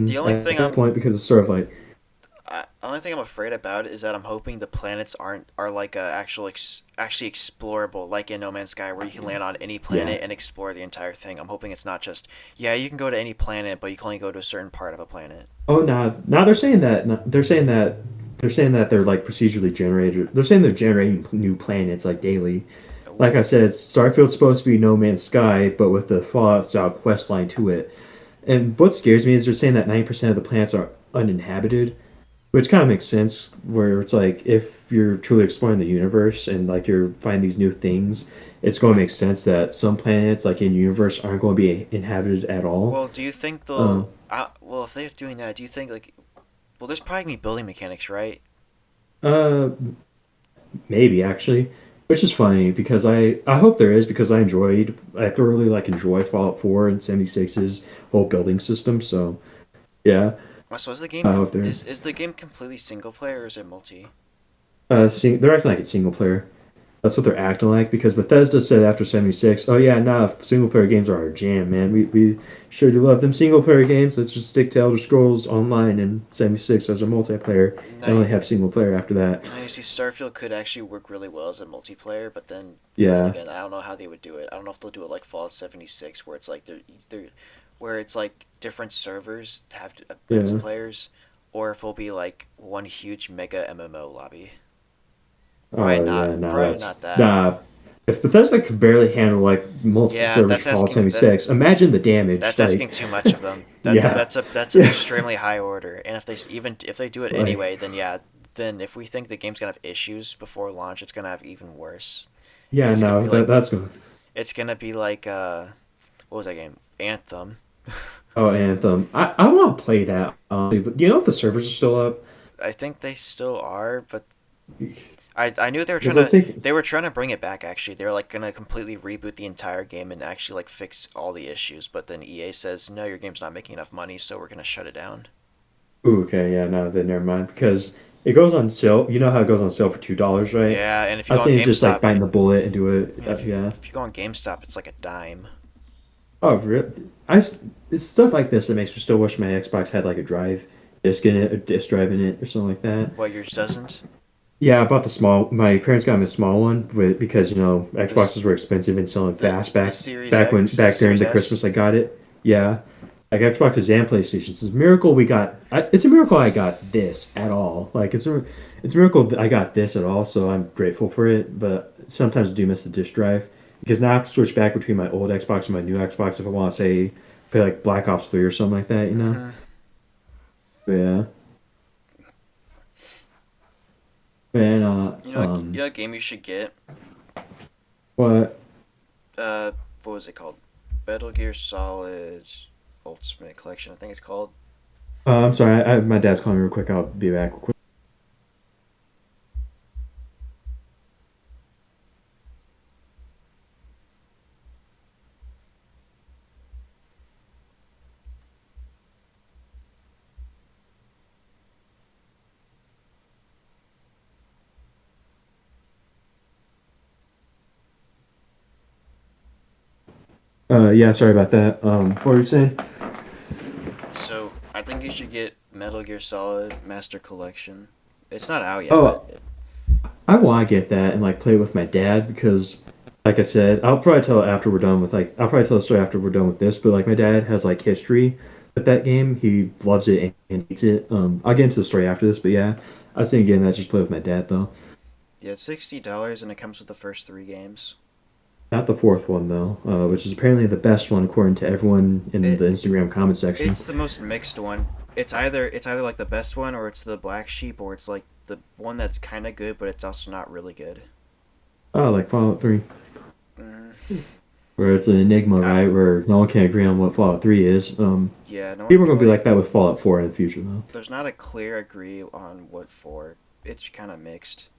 the brain only at thing that I'm point because it's sort of like, only thing I'm afraid about is that I'm hoping the planets are like actually explorable, like in No Man's Sky, where you can land on any yeah. planet and explore the entire thing. I'm hoping it's not just yeah, you can go to any planet, but you can only go to a certain part of a planet. Oh, now they're saying that they're saying that they're like procedurally generated. They're saying they're generating new planets like daily. Like I Ooh, said, Starfield's supposed to be No Man's Sky, but with the Fallout style quest line to it. And what scares me is they're saying that 90% of the planets are uninhabited, which kind of makes sense. Where it's like if you're truly exploring the universe and like you're finding these new things, it's going to make sense that some planets like in universe aren't going to be inhabited at all. well, do you think they'll? Um, Well, if they're doing that, do you think like well, there's probably gonna be building mechanics, right? uh, Maybe actually, which is funny because I hope there is because I thoroughly like enjoy Fallout 4 and 76's whole building system. So yeah, So is the game I hope there is the game completely single player or is it multi? they're acting like it's single player. That's what they're acting like because Bethesda said after 76, oh yeah, nah, single player games are our jam, man. We sure do love them single player games. Let's just stick to Elder Scrolls Online and 76 as a multiplayer Now and only you have single player after that. Now you see, Starfield could actually work really well as a multiplayer, but then Yeah, again, I don't know how they would do it. I don't know if they'll do it like Fallout 76, where it's like they're where it's like different servers to have events of yeah. players, or if it'll be like one huge mega MMO lobby. Probably Oh not. yeah, nah, Probably that's not that. nah. If Bethesda could barely handle like multiple Yeah, servers for Fallout 76, imagine the damage. that's asking Like, too much of them. yeah, That's an yeah, extremely high order. And if even if they do it like, anyway, then yeah, then if we think the game's gonna have issues before launch, it's gonna have even worse. yeah, It's gonna no, be like that's good. It's gonna be like what was that game? Anthem. Oh, Anthem. I want to play that honestly, but do you know if the servers are still up? I think they still are, but I knew Because I was thinking, they were trying to bring it back actually. They were like gonna completely reboot the entire game and actually like fix all the issues, but then EA says, "No, your game's not making enough money, so we're gonna shut it down." ooh, okay, yeah, no, then never mind. Because it goes on sale. You know how it goes on sale for $2, right? Yeah, and if I you was go on thinking just like GameStop, biting the bullet and do it. yeah, Yeah. if you go on GameStop, it's like a dime. Oh, really? It's stuff like this that makes me still wish my Xbox had like a drive disc in it, a disc drive in it, or something like that. What yours doesn't? Yeah, I bought the small. My parents got me a small one, but because This Xboxes were expensive and selling fast the the back during Series the S. Christmas I got it. Yeah, like Xboxes and PlayStations. It's a miracle we got. It's a miracle I got this at all. Like it's a miracle that I got this at all. So I'm grateful for it. But sometimes I do miss the disc drive because now I have to switch back between my old Xbox and my new Xbox if I want to say play like Black Ops 3 or something like that. You know? Mm-hmm. But yeah. And You know what game you should get? what? What was it called? Metal Gear Solid Ultimate Collection, I think it's called. I'm sorry. My dad's calling me real quick. I'll be back. Yeah, sorry about that. What were you saying? So I think you should get Metal Gear Solid Master Collection. It's not out yet, but Oh, I want to get that and like play with my dad because, like I said, I'll probably tell the story after we're done with this. But like my dad has like history with that game. He loves it and hates it. I'll get into the story after this, but yeah, I was thinking getting that just play with my dad though. yeah, it's $60 and it comes with the first three games. Not the fourth one though, which is apparently the best one according to everyone in It the Instagram comment section. it's the most mixed one. It's either like the best one or it's the black sheep or it's like the one that's kind of good but it's also not really good. Oh, like Fallout 3. Mm, Where it's an enigma, I, right? Where no one can agree on what Fallout 3 is. yeah, no one People are gonna be really. like that with Fallout 4 in the future, though. There's not a clear agree on what for. It's kind of mixed.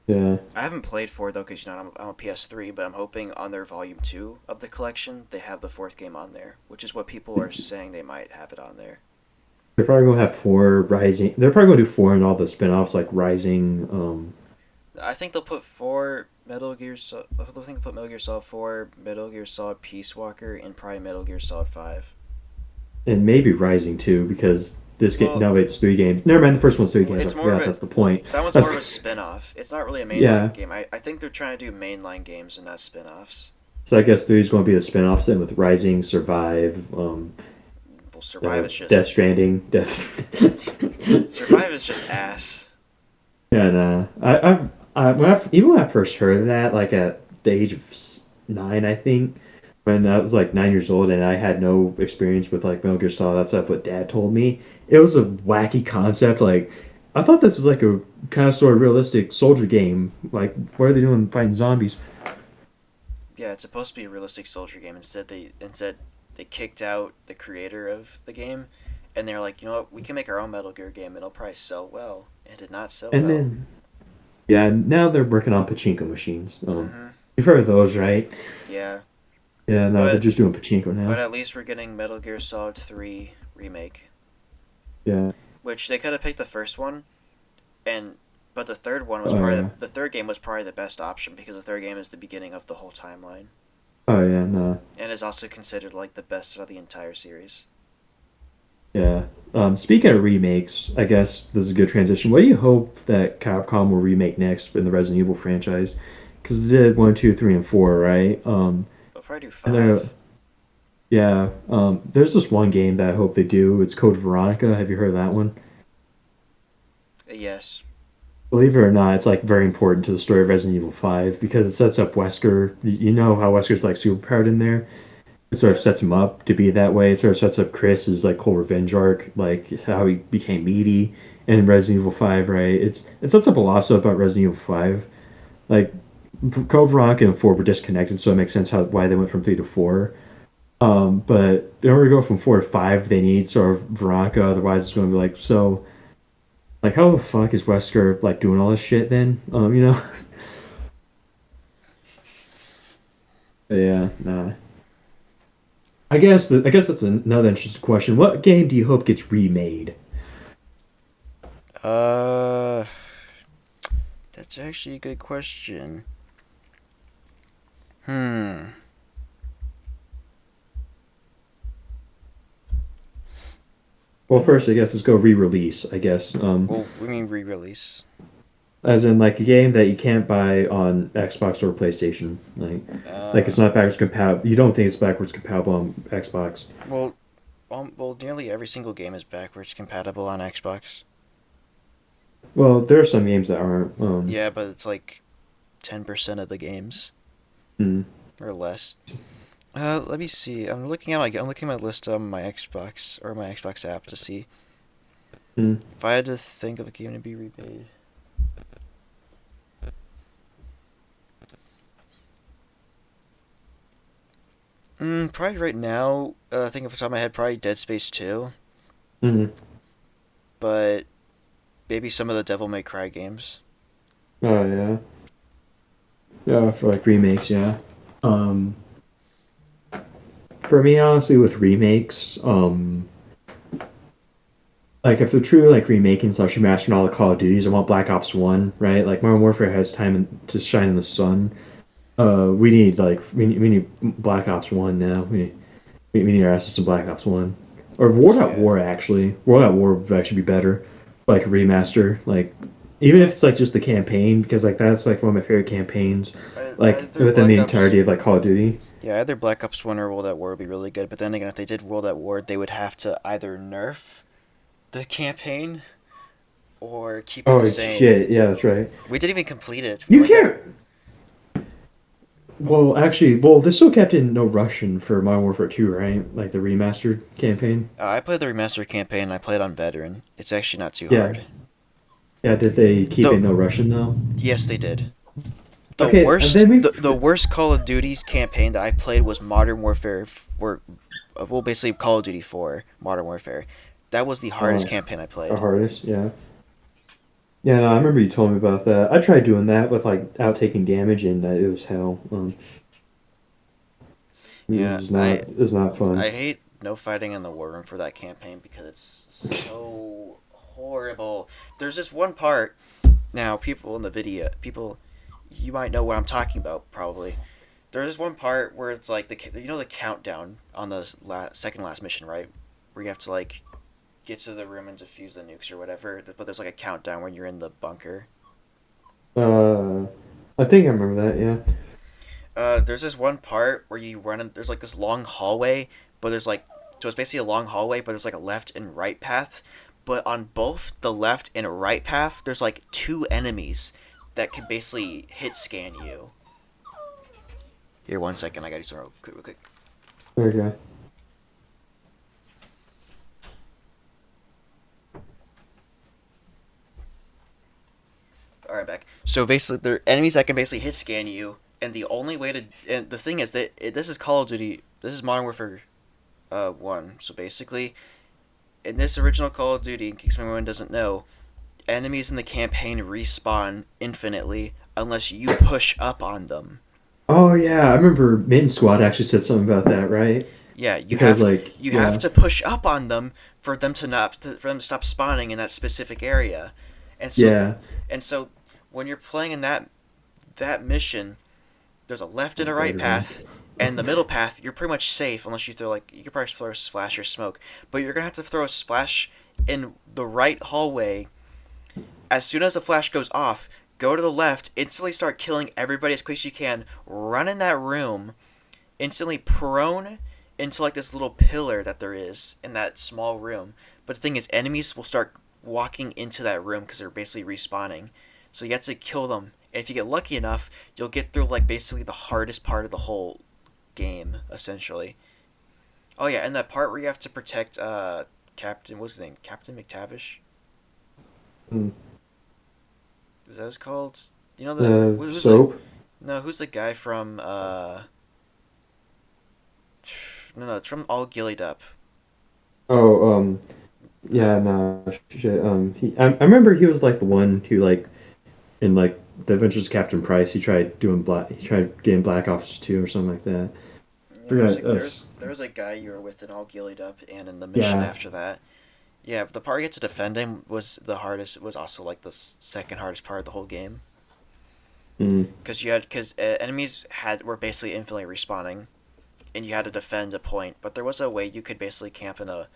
Yeah, I haven't played 4 though because I'm a PS3, but I'm hoping on their Volume 2 of the collection they have the fourth game on there, which is what people are saying they might have it on there. They're probably gonna have four Rising. They're probably gonna do four in all the spin-offs like Rising, I think they'll put four Metal Gear. I think they'll put Metal Gear Solid 4, Metal Gear Solid Peace Walker, and probably Metal Gear Solid 5. and maybe Rising too, because this game Well, no, wait, it's three games. Never mind, the first one's three well, games. I it's more of forgot a that's the well. point. That one's more of a That's spin-off. It's not really a yeah. mainline game. I think they're trying to do mainline games and not spin-offs. So I guess three's going to be the spin-offs then with Rising, Survive, Well, Survive is just Death Stranding, Death. Survive is just ass. And even when I first heard of that, like at the age of nine, I think, when I was like 9 years old and I had no experience with like Metal Gear Solid, that's like what Dad told me. It was a wacky concept. Like I thought this was like a kind of sort of realistic soldier game. Like what are they doing fighting zombies? Yeah, it's supposed to be a realistic soldier game. Instead they kicked out the creator of the game, and they're like, you know what, we can make our own Metal Gear game. And it'll probably sell well. It did not sell And well. then yeah, now they're working on pachinko machines. Mm-hmm. You've heard of those, right? Yeah, Yeah, no, they're but just doing pachinko but now. at least we're getting Metal Gear Solid 3 remake, Yeah. which they could have picked the first one, and but the third one was Oh probably yeah. the third game was probably the best option because the third game is the beginning of the whole timeline Oh yeah. No. and is also considered like the best of the entire series. Yeah. Speaking of remakes, I guess this is a good transition. What do you hope that Capcom will remake next in the Resident Evil franchise? Because they did one, two, three, and four, right? They'll probably do And they're 5. yeah. There's this one game that I hope they do. It's Code Veronica. Have you heard of that one? Yes. Believe it or not, it's like very important to the story of Resident Evil 5 because it sets up Wesker. You know how Wesker's like superpowered in there. It sort of Yeah. sets him up to be that way. It sort of sets up Chris's like whole revenge arc, like how he became meaty in Resident Evil 5, right? It sets up a lot of stuff about Resident Evil 5. Like Code Veronica and 4 were disconnected, so it makes sense how why they went from 3 to 4. But in order to go from 4 to 5, they need sort of Veronica, otherwise it's going to be like so. Like how the fuck is Wesker like doing all this shit then? But yeah, nah. I guess that's another interesting question. What game do you hope gets remade? Uh, that's actually a good question. Hmm. Well, first, I guess let's go re-release. I guess, Well, we mean re-release. as in like a game that you can't buy on Xbox or PlayStation. Like Uh, it's not backwards compatible. You don't think it's backwards compatible on Xbox? well, well, nearly every single game is backwards compatible on Xbox. Well, there are some games that aren't. Yeah, but it's like 10% of the games Hmm, or less. Let me see. I'm looking at my list on my Xbox or my Xbox app to see hmm. if I had to think of a game to be remade. Probably right now, thinking off the top of my head, probably Dead Space 2, Hmm. but maybe some of the Devil May Cry games. Oh yeah, yeah. For like remakes, yeah. Um, for me, honestly, with remakes, like if they're truly like remaking slash remastering all the Call of Duties, I want Black Ops One, right? Like Modern Warfare has time to shine in the sun. We need Black Ops One now. We need our asses some Black Ops One or World at Yeah. War actually. World at War would actually be better, like a remaster. Like even if I, it's like just the campaign, because like that's like one of my favorite campaigns, like either within the Black Ops. entirety of like Call of Duty. Yeah, either Black Ops 1 or World at War would be really good, but then again, if they did World at War, they would have to either nerf the campaign or keep it the Oh same. shit! Yeah, that's right. We didn't even complete it. We You only got. can't. Well, actually, well, they still kept in no Russian for Modern Warfare 2, right? Like the remastered campaign. I played the remaster campaign and I played on veteran. It's actually not too Yeah, hard. yeah. Did they keep Though, in no Russian though? yes, they did. Okay, and then we. The worst Call of Duty's campaign that I played was Modern Warfare. Well, basically Call of Duty 4 Modern Warfare. That was the hardest Oh, campaign I the played. hardest, yeah. Yeah, no, I remember you told me about that. I tried doing that with like out taking damage, and it was hell. Yeah, It was not fun. I hate no fighting in the war room for that campaign because it's so horrible. There's this one part. Now, people in the video, people, you might know what I'm talking about probably. There's this one part where it's like the countdown on the second last mission, right? Where you have to like get to the room and defuse the nukes or whatever. But there's like a countdown when you're in the bunker. Uh, I think I remember that. Yeah. There's this one part where you run. There's like this long hallway, but there's like so it's basically a long hallway, but there's like a left and right path. But on both the left and right path, there's like two enemies that can basically hit scan you. Here, 1 second. I gotta do something real quick. Real quick. Okay. All right, back. So basically, there are enemies that can basically hit scan you, and the only way to and the thing is that this is Call of Duty. This is Modern Warfare, 1. So basically, in this original Call of Duty, in case anyone doesn't know, enemies in the campaign respawn infinitely unless you push up on them. Oh yeah, I remember Mitten Squad actually said something about that, right? Yeah, Because like, you have yeah, to push up on them for them to not for them to stop spawning in that specific area, and so yeah. and so when you're playing in that mission, there's a left and a right Blood run. path, and the middle path you're pretty much safe unless you throw like you could probably throw a splash or smoke, but you're gonna have to throw a splash in the right hallway. As soon as the flash goes off, go to the left, instantly start killing everybody as quick as you can, run in that room, instantly prone into like this little pillar that there is in that small room. But the thing is, enemies will start walking into that room because they're basically respawning. So you have to kill them. And if you get lucky enough, you'll get through like basically the hardest part of the whole game, essentially. Oh yeah, and that part where you have to protect Captain what's his name? Captain McTavish? Mm. Is that what it's called? You know The who's the soap. no, who's the guy from no, it's from All Gillied Up. Oh, Uh, yeah, no, shit. I remember he was like the one who like in like the Adventures of Captain Price. He tried getting Black Ops 2 or something like that. yeah, Forgot us. there was a guy you were with in All Gillied Up, and in the mission Yeah. after that. Yeah, the part you had to defend him was the hardest. It was also like the second hardest part of the whole game Mm. because enemies were basically infinitely respawning, and you had to defend a point. But there was a way you could basically camp in a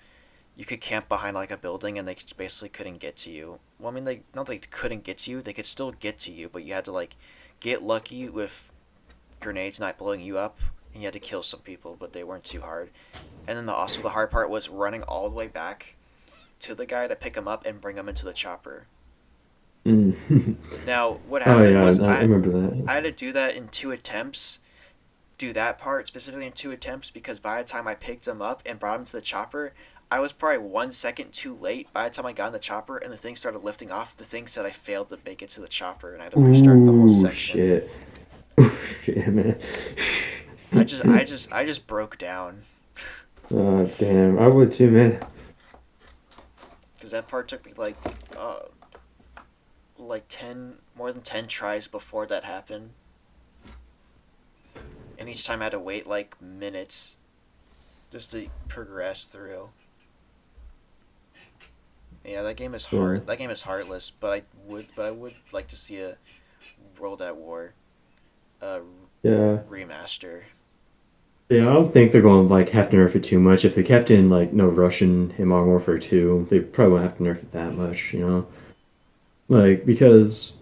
you could camp behind like a building, and they basically couldn't get to you. Well, I mean, they not they couldn't get to you. They could still get to you, but you had to like get lucky with grenades not blowing you up, and you had to kill some people, but they weren't too hard. And then also the hard part was running all the way back to the guy to pick him up and bring him into the chopper. Mm. Now, what Oh happened yeah, was I remember that. I had to do that in 2 attempts. Do that part specifically in 2 attempts because by the time I picked him up and brought him to the chopper, I was probably 1 second too late. By the time I got in the chopper and the thing started lifting off, the thing said I failed to make it to the chopper and I had to restart the whole Ooh, section. shit. Ooh, shit, man. I just broke down Oh, damn. I would too, man. because that part took me uh, like 10 more than 10 tries before that happened, and each time I had to wait like minutes just to progress through. Yeah, that game is Yeah. hard. That game is heartless, but I would like to see a World at War uh, Yeah. remaster. Yeah, I don't think they're going to like have to nerf it too much. If they kept in like no Russian in Modern Warfare 2, they probably won't have to nerf it that much, you know? Like because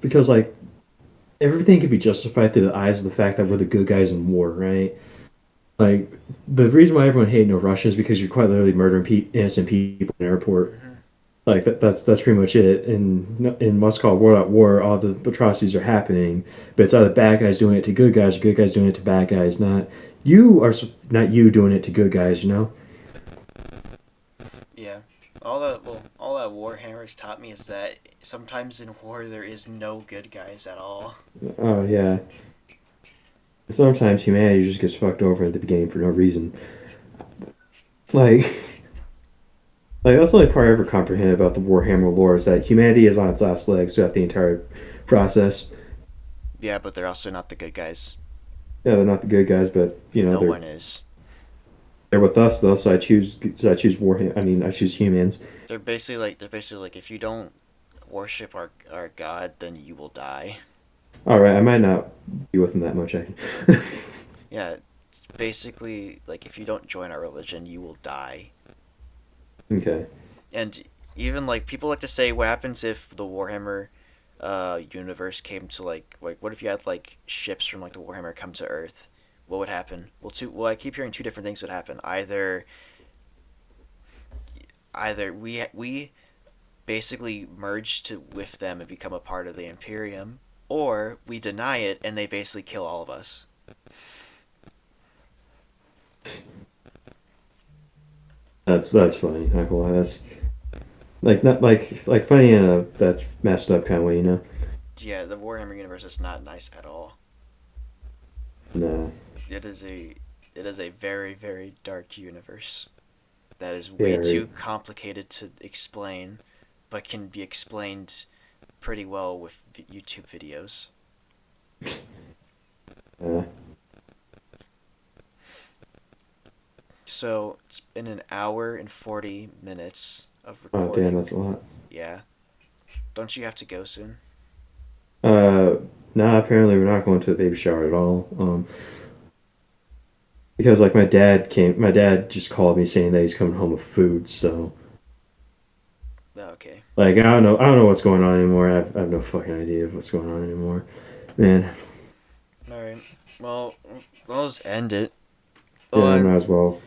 because like everything can be justified through the eyes of the fact that we're the good guys in war, right? Like the reason why everyone hated no Russia is because you're quite literally murdering innocent people in an airport. Hmm. Like that's pretty much it. In what's called World at War, all the atrocities are happening, but it's either bad guys doing it to good guys, or good guys doing it to bad guys. Not you doing it to good guys. You know? Yeah, all that Warhammer's taught me is that sometimes in war there is no good guys at all. Oh yeah. Sometimes humanity just gets fucked over at the beginning for no reason. Like like that's the only part I ever comprehended about the Warhammer lore is that humanity is on its last legs throughout the entire process. Yeah, but they're also not the good guys. Yeah, they're not the good guys, but you know No they're one is. They're with us though, so I choose war. I mean, I choose humans. They're basically like if you don't worship our god, then you will die. All right, I might not be with them that much. Yeah, basically like if you don't join our religion, you will die. Okay. And even like people like to say, what happens if the Warhammer universe came to like what if you had like ships from like the Warhammer come to Earth? What would happen? Well, I keep hearing two different things would happen. Either we basically merge to with them and become a part of the Imperium, or we deny it and they basically kill all of us. That's funny. Not gonna lie. That's like not like funny in a that's messed up kind of way, you know? Yeah, the Warhammer universe is not nice at all. Nah. It is a it is a very very dark universe that is way Very. too complicated to explain, but can be explained pretty well with YouTube videos. Uh, So it's been an hour and 40 minutes of oh damn, recording. that's a lot. Yeah. Don't you have to go soon? Uh, nah. Apparently, we're not going to a baby shower at all. Because like my dad came. My dad just called me saying that he's coming home with food. So Oh, okay. like I don't know. I don't know what's going on anymore. I have no fucking idea of what's going on anymore. Man. All right. Well, I'll just end it. Yeah, I Oh, might as well.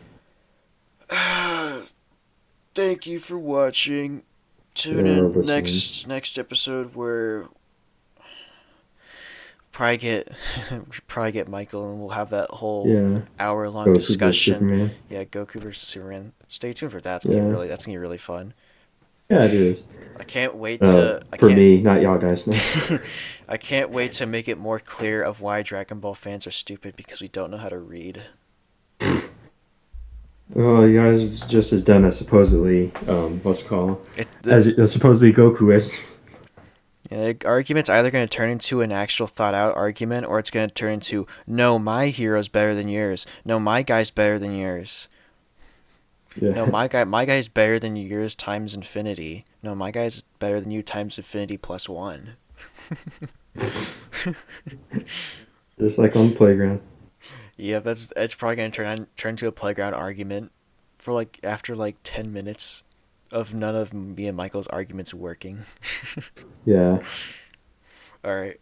thank you for watching. Tune Yeah, in listening. next episode where probably get probably get Michael and we'll have that whole Yeah. hour long Goku versus discussion. Superman. Yeah, Goku versus Superman. Stay tuned for that. Yeah. That's gonna be really fun. Yeah, it is. I can't wait to I For can't me, not y'all guys. No. I can't wait to make it more clear of why Dragon Ball fans are stupid because we don't know how to read. Well, you guys just as dumb as supposedly, what's it called? It the As supposedly Goku is. Yeah, the argument's either going to turn into an actual thought out argument or it's going to turn into no, my hero's better than yours. No, my guy's better than yours. No, Yeah. my guy's better than yours times infinity. No, my guy's better than you times infinity plus 1. Just like on the playground. Yeah, that's probably going to turn to a playground argument for like after like 10 minutes of none of me and Michael's arguments working. Yeah. All right.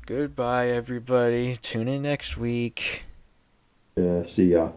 Goodbye everybody. Tune in next week. Yeah. See ya.